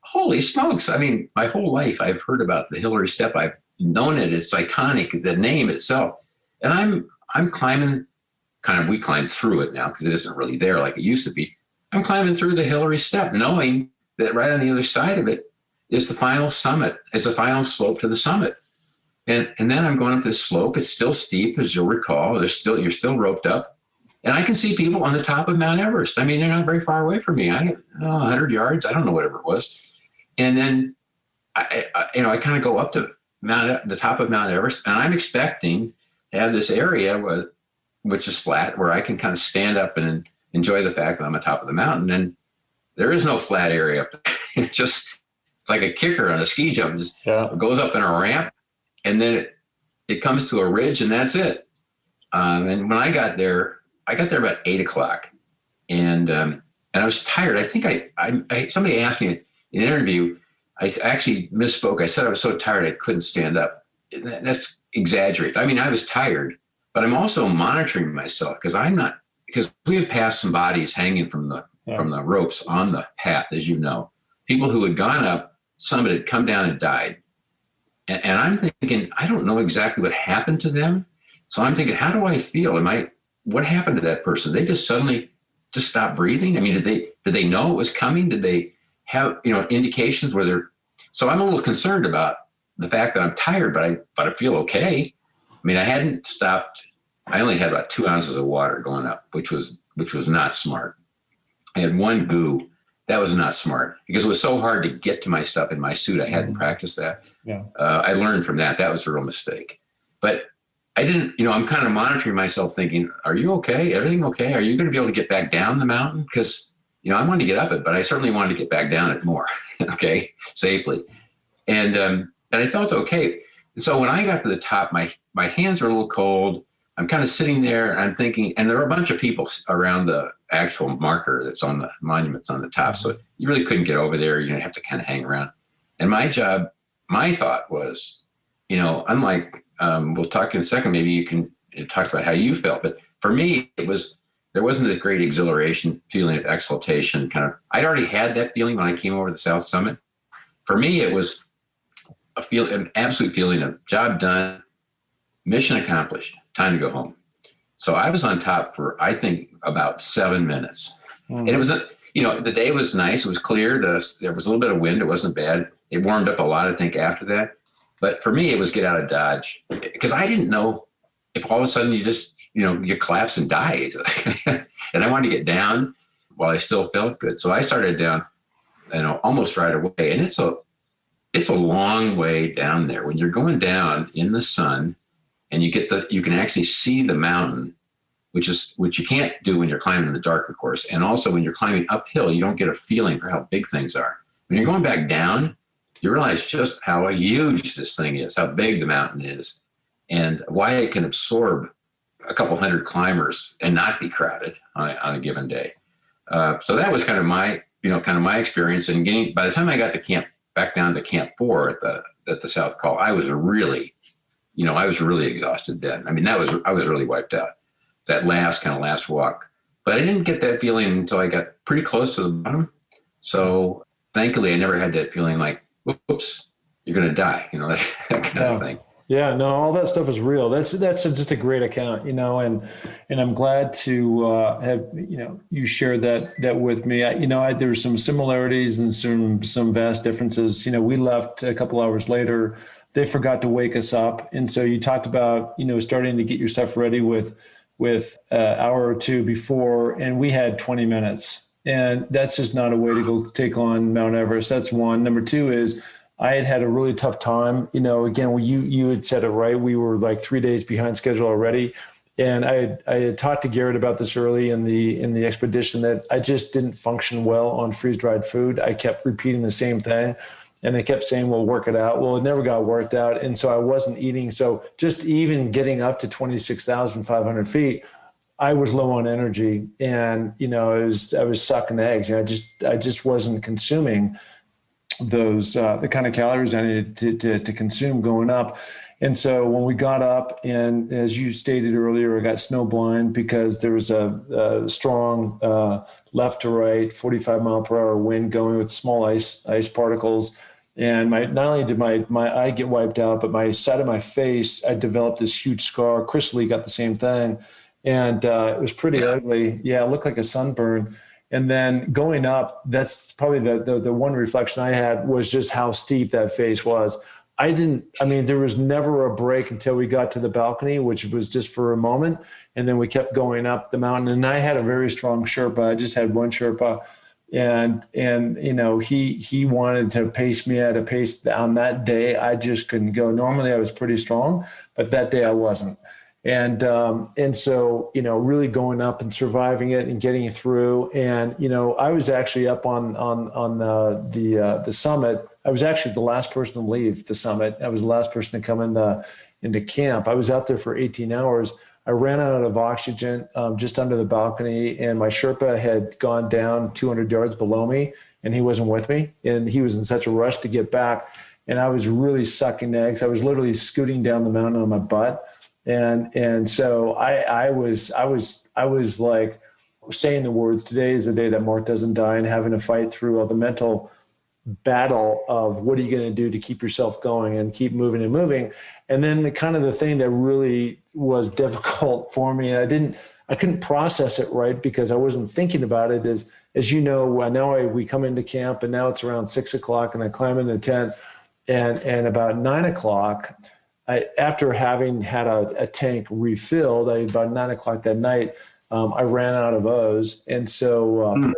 holy smokes. I mean, my whole life I've heard about the Hillary Step. I've known it. It's iconic, the name itself. And I'm climbing, we climb through it now because it isn't really there like it used to be. I'm climbing through the Hillary Step, knowing that right on the other side of it is the final summit. It's the final slope to the summit. And then I'm going up this slope. It's still steep, as you'll recall. You're still roped up. And I can see people on the top of Mount Everest. I mean, they're not very far away from me. 100 yards. I don't know, whatever it was. And then I kind of go up to the top of Mount Everest, and I'm expecting to have this area which is flat, where I can kind of stand up and enjoy the fact that I'm on top of the mountain. And there is no flat area up there. It's like a kicker on a ski jump. It goes up in a ramp, and then it comes to a ridge, and that's it. And when I got there about 8 o'clock, and I was tired. I think somebody asked me in an interview, I actually misspoke. I said I was so tired I couldn't stand up. That's exaggerated. I mean, I was tired, but I'm also monitoring myself because we have passed some bodies hanging from the ropes on the path, as you know. People who had gone up, somebody had come down and died. And I'm thinking, I don't know exactly what happened to them. So I'm thinking, how do I feel? What happened to that person? They just suddenly stopped breathing? I mean, did they know it was coming? Did they have, indications so I'm a little concerned about the fact that I'm tired, but I feel okay. I mean, I hadn't stopped. I only had about 2 ounces of water going up, which was not smart. I had one goo. That was not smart because it was so hard to get to my stuff in my suit. I hadn't practiced that. Yeah. I learned from that. That was a real mistake. But I didn't, I'm kind of monitoring myself thinking, are you okay? Everything okay? Are you going to be able to get back down the mountain? Because, I wanted to get up it, but I certainly wanted to get back down it more, okay, safely. And I felt okay. And so when I got to the top, my hands were a little cold. I'm kind of sitting there and I'm thinking, and there are a bunch of people around the actual marker that's on the monuments on the top. So you really couldn't get over there. You have to kind of hang around. And my thought was, unlike, we'll talk in a second, maybe you can talk about how you felt. But for me, there wasn't this great exhilaration, feeling of exaltation. I'd already had that feeling when I came over the South Summit. For me, it was an absolute feeling of job done, mission accomplished, time to go home. So I was on top for, I think, about 7 minutes. And it was, the day was nice. It was clear. There was a little bit of wind. It wasn't bad. It warmed up a lot, I think, after that. But for me, it was get out of Dodge because I didn't know if all of a sudden you just, you collapse and die. And I wanted to get down while I still felt good. So I started down, almost right away. And it's a long way down there. When you're going down in the sun and you can actually see the mountain, which you can't do when you're climbing in the dark, of course. And also when you're climbing uphill, you don't get a feeling for how big things are. When you're going back down, you realize just how huge this thing is, how big the mountain is, and why it can absorb a couple hundred climbers and not be crowded on a given day. So that was kind of my experience. And by the time I got to back down to Camp 4 at the South Col, I was really exhausted then. I mean, I was really wiped out that last walk. But I didn't get that feeling until I got pretty close to the bottom. So thankfully, I never had that feeling like, whoops, you're going to die, that kind of thing. Yeah, no, all that stuff is real. That's just a great account, and I'm glad to have, you shared that with me. There were some similarities and some vast differences. We left a couple hours later. They forgot to wake us up. And so you talked about, starting to get your stuff ready with hour or two before, and we had 20 minutes. And that's just not a way to go take on Mount Everest. That's one. Number two is I had a really tough time. Again, you had said it right. We were like 3 days behind schedule already. And I had talked to Garrett about this early in the expedition, that I just didn't function well on freeze-dried food. I kept repeating the same thing. And they kept saying, we'll work it out. Well, it never got worked out. And so I wasn't eating. So just even getting up to 26,500 feet, I was low on energy. And, I was sucking eggs. I just wasn't consuming those, the kind of calories I needed to consume going up. And so when we got up, and as you stated earlier, I got snowblind because there was a strong left to right, 45 mile per hour wind going with small ice particles. And not only did my eye get wiped out, but my side of my face, I developed this huge scar. Chris Lee got the same thing. And it was pretty ugly. Yeah, it looked like a sunburn. And then going up, that's probably the one reflection I had, was just how steep that face was. There was never a break until we got to the balcony, which was just for a moment. And then we kept going up the mountain. And I had a very strong Sherpa. I just had one Sherpa. And he wanted to pace me at a pace on that day. I just couldn't go. Normally I was pretty strong, but that day I wasn't. And so, really going up and surviving it and getting through. And, I was actually up on the summit. I was actually the last person to leave the summit. I was the last person to come into camp. I was out there for 18 hours. I ran out of oxygen just under the balcony, and my Sherpa had gone down 200 yards below me, and he wasn't with me. And he was in such a rush to get back. And I was really sucking eggs. I was literally scooting down the mountain on my butt. And so I was like saying the words, today is the day that Mark doesn't die, and having to fight through all the mental battle of what are you going to do to keep yourself going and keep moving and moving. And then the thing that really was difficult for me, and I couldn't process it right because I wasn't thinking about it, is, as you know, we come into camp, and now it's around 6 o'clock, and I climb in the tent, and about 9 o'clock, after having had a tank refilled, about 9 o'clock that night, I ran out of O's. And so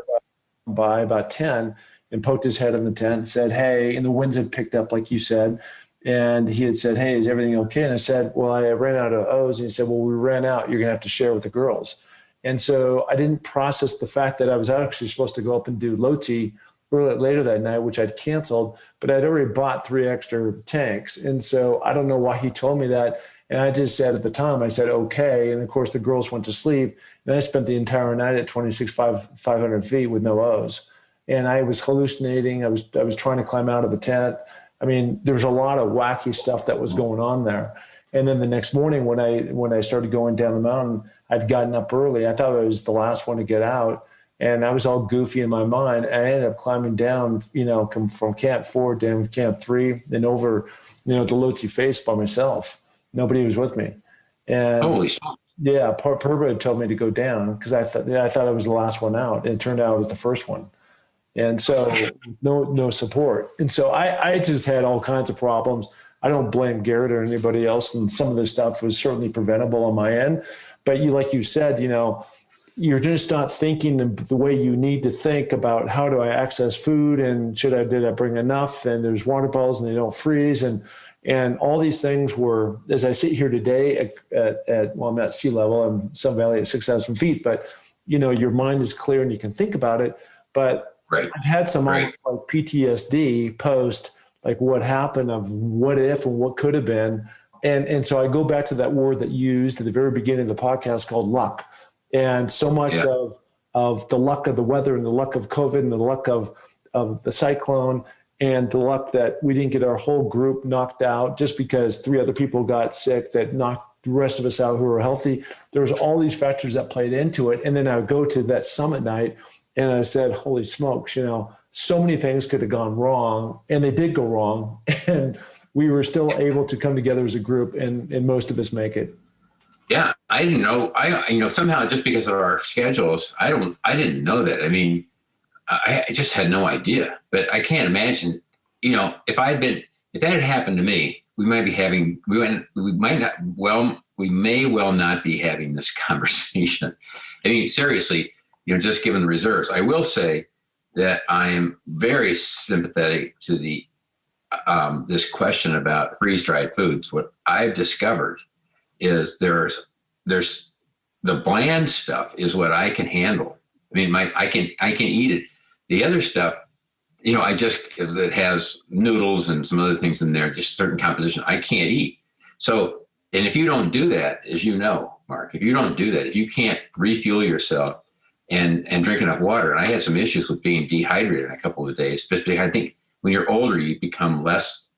by about 10, and poked his head in the tent and said, hey, and the winds had picked up, like you said. And he had said, hey, is everything okay? And I said, well, I ran out of O's. And he said, well, we ran out. You're going to have to share with the girls. And so I didn't process the fact that I was actually supposed to go up and do Loti later that night, which I'd canceled, but I'd already bought 3 extra tanks. And so I don't know why he told me that. And I just said at the time, I said, okay. And of course the girls went to sleep, and I spent the entire night at 26,500 feet with no O's. And I was hallucinating. I was trying to climb out of the tent. There was a lot of wacky stuff that was going on there. And then the next morning when I started going down the mountain, I'd gotten up early. I thought I was the last one to get out. And I was all goofy in my mind. I ended up climbing down, from Camp 4 down to Camp 3 and over, the Lhotse face by myself. Nobody was with me. And holy shit. Yeah, Purba had told me to go down because I thought I was the last one out. And it turned out I was the first one. And so no support. And so I just had all kinds of problems. I don't blame Garrett or anybody else. And some of this stuff was certainly preventable on my end. But like you said, you're just not thinking the way you need to think about how do I access food, and did I bring enough, and there's water bottles and they don't freeze. And all these things were, as I sit here today I'm at sea level, I'm Sun Valley at 6,000 feet, but your mind is clear and you can think about it. But right. I've had some almost like PTSD post, like what happened, of what if and what could have been. And so I go back to that word that you used at the very beginning of the podcast called luck. And so much of of the luck of the weather and the luck of COVID and the luck of the cyclone and the luck that we didn't get our whole group knocked out just because 3 other people got sick that knocked the rest of us out who were healthy. There was all these factors that played into it. And then I would go to that summit night and I said, holy smokes, so many things could have gone wrong, and they did go wrong. And we were still able to come together as a group, and most of us make it. Yeah, I didn't know. Somehow just because of our schedules, I didn't know that. I mean, I just had no idea. But I can't imagine, if that had happened to me, we may well not be having this conversation. I mean, seriously, just given the reserves. I will say that I am very sympathetic to the this question about freeze-dried foods. What I've discovered is there's the bland stuff is what I can handle. I mean, I can eat it. The other stuff, that has noodles and some other things in there, just certain composition, I can't eat. So, and if you don't do that, as you know, Mark, if you don't do that, if you can't refuel yourself and drink enough water, and I had some issues with being dehydrated in a couple of days, just because I think when you're older, you become less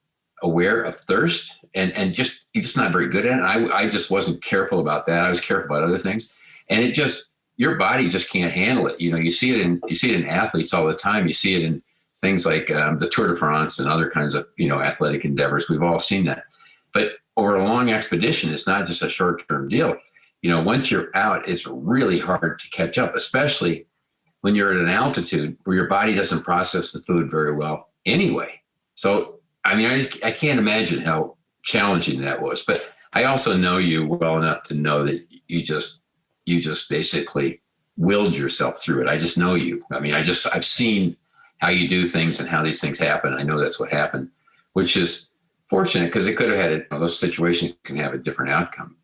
aware of thirst and you're just not very good at it. I just wasn't careful about that. I was careful about other things, and your body just can't handle it. You see it in athletes all the time. You see it in things like the Tour de France and other kinds of, athletic endeavors. We've all seen that. But over a long expedition, it's not just a short-term deal. Once you're out, it's really hard to catch up, especially when you're at an altitude where your body doesn't process the food very well anyway. So, I mean, I can't imagine how challenging that was. But I also know you well enough to know that you just basically willed yourself through it. I just know you. I mean, I've seen how you do things and how these things happen. I know that's what happened, which is fortunate because it could have had those situations can have a different outcome.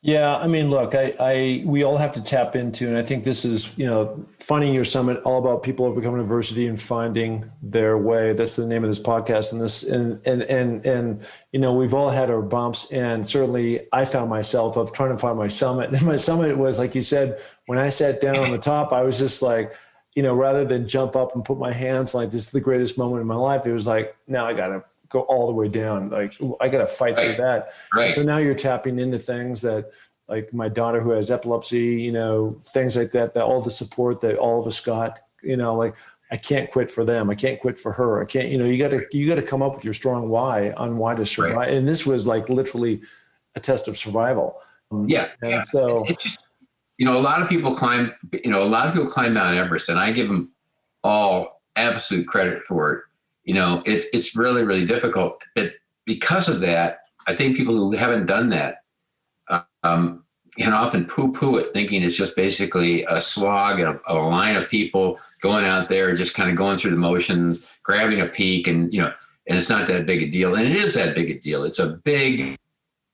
Yeah, I mean, look, we all have to tap into, and I think this is, Finding Your Summit, all about people overcoming adversity and finding their way. That's the name of this podcast. And we've all had our bumps, and certainly I found myself of trying to find my summit. And my summit was, like you said, when I sat down on the top, I was just like, rather than jump up and put my hands like this is the greatest moment in my life, it was like, now I got to go all the way down. Like I got to fight through that. Right. So now you're tapping into things that, like my daughter who has epilepsy, things like that all the support that all of us got, like I can't quit for them. I can't quit for her. I can't, you got to come up with your strong why on why to survive. Right. And this was like literally a test of survival. So, a lot of people climb Mount Everest, and I give them all absolute credit for it. It's really, really difficult. But because of that, I think people who haven't done that can often poo-poo it, thinking it's just basically a slog and a line of people going out there, just kind of going through the motions, grabbing a peak, and it's not that big a deal. And it is that big a deal. It's a big,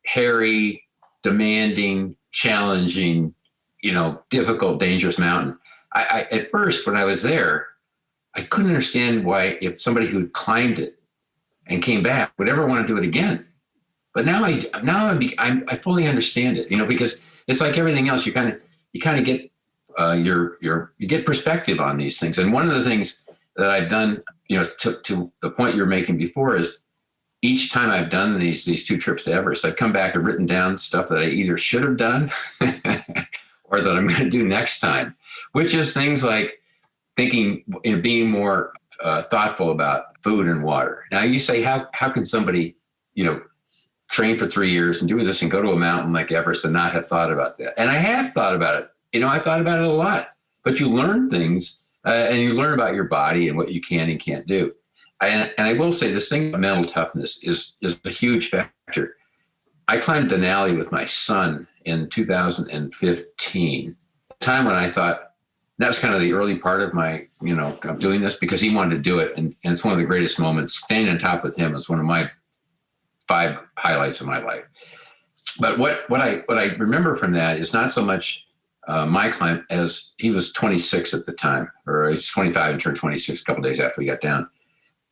hairy, demanding, challenging, difficult, dangerous mountain. I at first, when I was there, I couldn't understand why if somebody who had climbed it and came back would ever want to do it again. But now I fully understand it, because it's like everything else. You kind of get you get perspective on these things. And one of the things that I've done, to the point you're making before, is each time I've done these 2 trips to Everest, I've come back and written down stuff that I either should have done or that I'm going to do next time, which is things like thinking, being more thoughtful about food and water. Now you say, how can somebody, train for 3 years and do this and go to a mountain like Everest and not have thought about that? And I have thought about it. I thought about it a lot, but you learn things and you learn about your body and what you can and can't do. And I will say this thing about mental toughness is a huge factor. I climbed Denali with my son in 2015, a time when I thought, that was kind of the early part of my, of doing this, because he wanted to do it. And it's one of the greatest moments. Standing on top with him is one of my 5 highlights of my life. But what I remember from that is not so much my climb, as he was 26 at the time, or he's 25 and turned 26 a couple of days after we got down.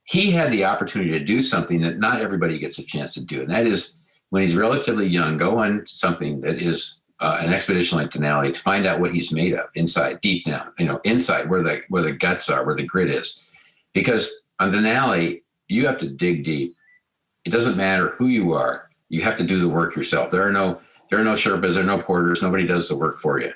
He had the opportunity to do something that not everybody gets a chance to do. And that is, when he's relatively young, go on something that is an expedition like Denali to find out what he's made of inside, deep down, inside where the guts are, where the grit is. Because on Denali, you have to dig deep. It doesn't matter who you are. You have to do the work yourself. There are no Sherpas, there are no porters. Nobody does the work for you.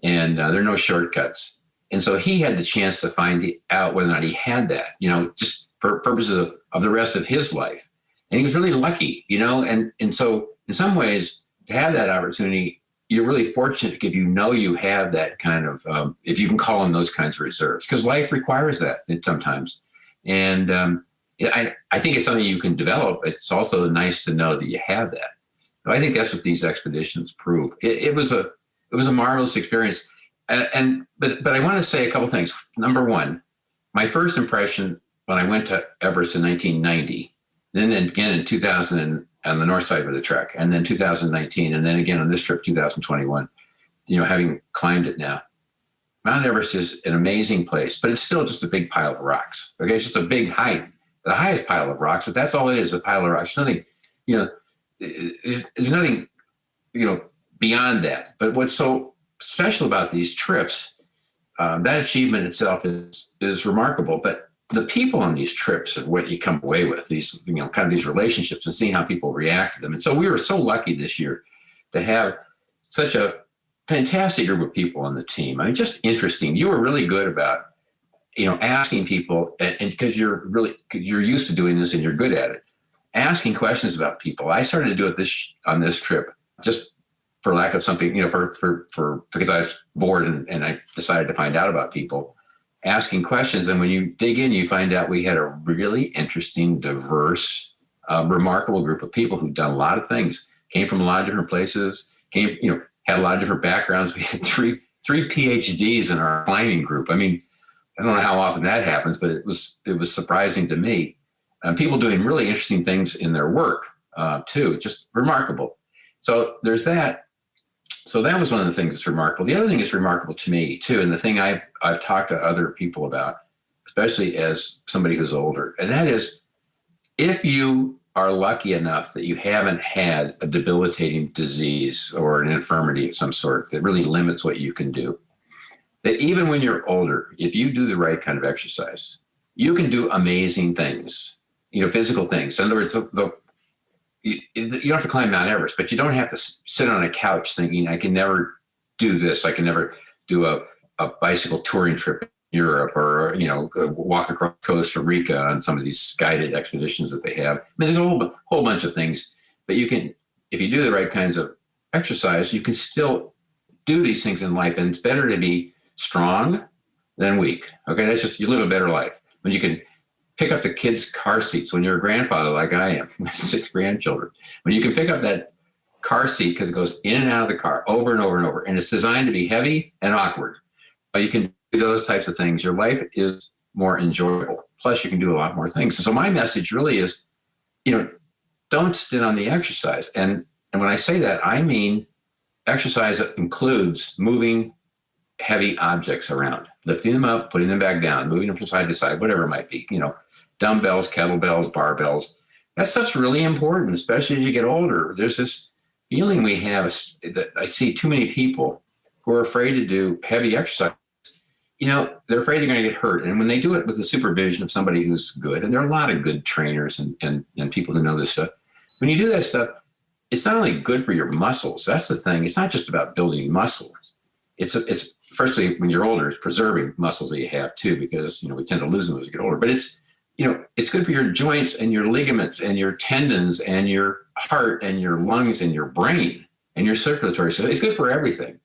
And there are no shortcuts. And so he had the chance to find out whether or not he had that, just for purposes of the rest of his life. And he was really lucky, and so in some ways to have that opportunity, you're really fortunate if you have that kind of, if you can call in those kinds of reserves, because life requires that sometimes. And I think it's something you can develop. It's also nice to know that you have that. I think that's what these expeditions prove. It was a marvelous experience. But I want to say a couple things. Number one, my first impression when I went to Everest in 1990, then again in 2000 on the north side of the trek, and then 2019, and then again on this trip, 2021, having climbed it now. Mount Everest is an amazing place, but it's still just a big pile of rocks. Okay, it's just a big height, the highest pile of rocks, but that's all it is, a pile of rocks. Nothing, there's nothing, beyond that. But what's so special about these trips, that achievement itself is remarkable, but the people on these trips are what you come away with, these, kind of these relationships and seeing how people react to them. And so we were so lucky this year to have such a fantastic group of people on the team. I mean, just interesting. You were really good about, asking people, and because you're used to doing this and you're good at it, asking questions about people. I started to do it on this trip, just for lack of something, because I was bored and I decided to find out about people, asking questions. And when you dig in, you find out we had a really interesting, diverse, remarkable group of people who've done a lot of things, came from a lot of different places, had a lot of different backgrounds. We had three PhDs in our climbing group. I mean, I don't know how often that happens, but it was surprising to me. People doing really interesting things in their work too, just remarkable. So there's that. So that was one of the things that's remarkable. The other thing that's remarkable to me too, and the thing I've talked to other people about, especially as somebody who's older, and that is, if you are lucky enough that you haven't had a debilitating disease or an infirmity of some sort that really limits what you can do, that even when you're older, if you do the right kind of exercise, you can do amazing things, physical things. In other words, you don't have to climb Mount Everest, but you don't have to sit on a couch thinking, I can never do this. I can never do a bicycle touring trip in Europe, or, walk across Costa Rica on some of these guided expeditions that they have. I mean, there's a whole bunch of things, but you can, if you do the right kinds of exercise, you can still do these things in life. And it's better to be strong than weak. Okay. That's just, you live a better life when you can pick up the kids' car seats when you're a grandfather like I am, with 6 grandchildren. When you can pick up that car seat because it goes in and out of the car over and over and over, and it's designed to be heavy and awkward. You can do those types of things. Your life is more enjoyable. Plus, you can do a lot more things. So my message really is, don't sit on the exercise. And when I say that, I mean exercise that includes moving heavy objects around, lifting them up, putting them back down, moving them from side to side, whatever it might be, dumbbells, kettlebells, barbells. That stuff's really important, especially as you get older. There's this feeling we have that I see too many people who are afraid to do heavy exercise. They're afraid they're going to get hurt. And when they do it with the supervision of somebody who's good, and there are a lot of good trainers and people who know this stuff, when you do that stuff, it's not only good for your muscles. That's the thing. It's not just about building muscle. It's firstly, when you're older, it's preserving muscles that you have too, because, we tend to lose them as we get older, but it's good for your joints and your ligaments and your tendons and your heart and your lungs and your brain and your circulatory system. It's good for everything.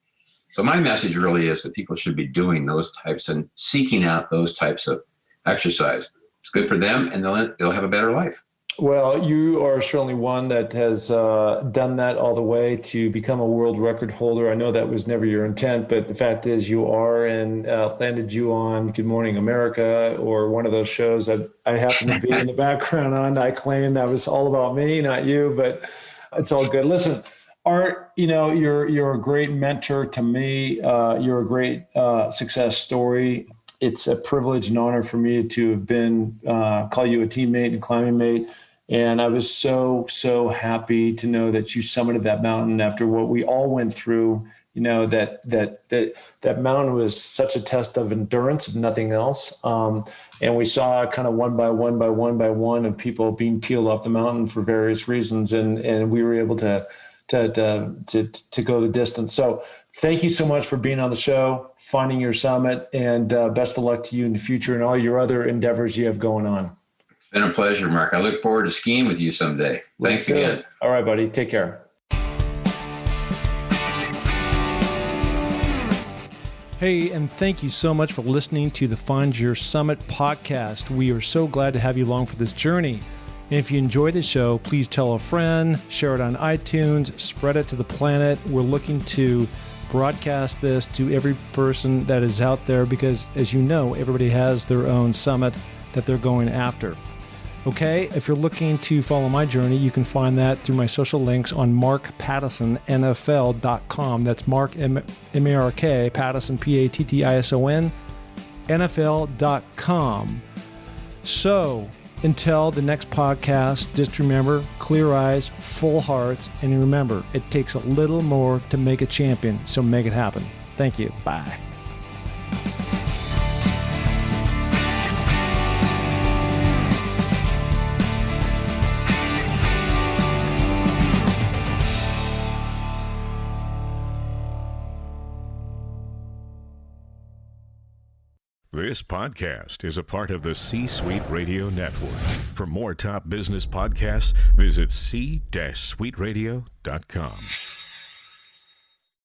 So my message really is that people should be doing those types and seeking out those types of exercise. It's good for them, and they'll have a better life. Well, you are certainly one that has done that all the way to become a world record holder. I know that was never your intent, but the fact is you are, and landed you on Good Morning America, or one of those shows that I happen to be in the background on. I claim that was all about me, not you, but it's all good. Listen, Art, you're a great mentor to me. You're a great success story. It's a privilege and honor for me to have been, call you a teammate and climbing mate. And I was so happy to know that you summited that mountain after what we all went through. That mountain was such a test of endurance, if nothing else. And we saw kind of one by one of people being peeled off the mountain for various reasons. And we were able to go the distance. So thank you so much for being on the show, finding your summit, and best of luck to you in the future and all your other endeavors you have going on. It's been a pleasure, Mark. I look forward to skiing with you someday. Thanks again. All right, buddy. Take care. Hey, and thank you so much for listening to the Find Your Summit podcast. We are so glad to have you along for this journey. And if you enjoy the show, please tell a friend, share it on iTunes, spread it to the planet. We're looking to broadcast this to every person that is out there because, as you know, everybody has their own summit that they're going after. Okay, if you're looking to follow my journey, you can find that through my social links on markpattisonnfl.com. That's Mark, M-A-R-K, Pattison, P-A-T-T-I-S-O-N, NFL.com. So, until the next podcast, just remember, clear eyes, full hearts, and remember, it takes a little more to make a champion, so make it happen. Thank you. Bye. This podcast is a part of the C-Suite Radio Network. For more top business podcasts, visit c-suiteradio.com.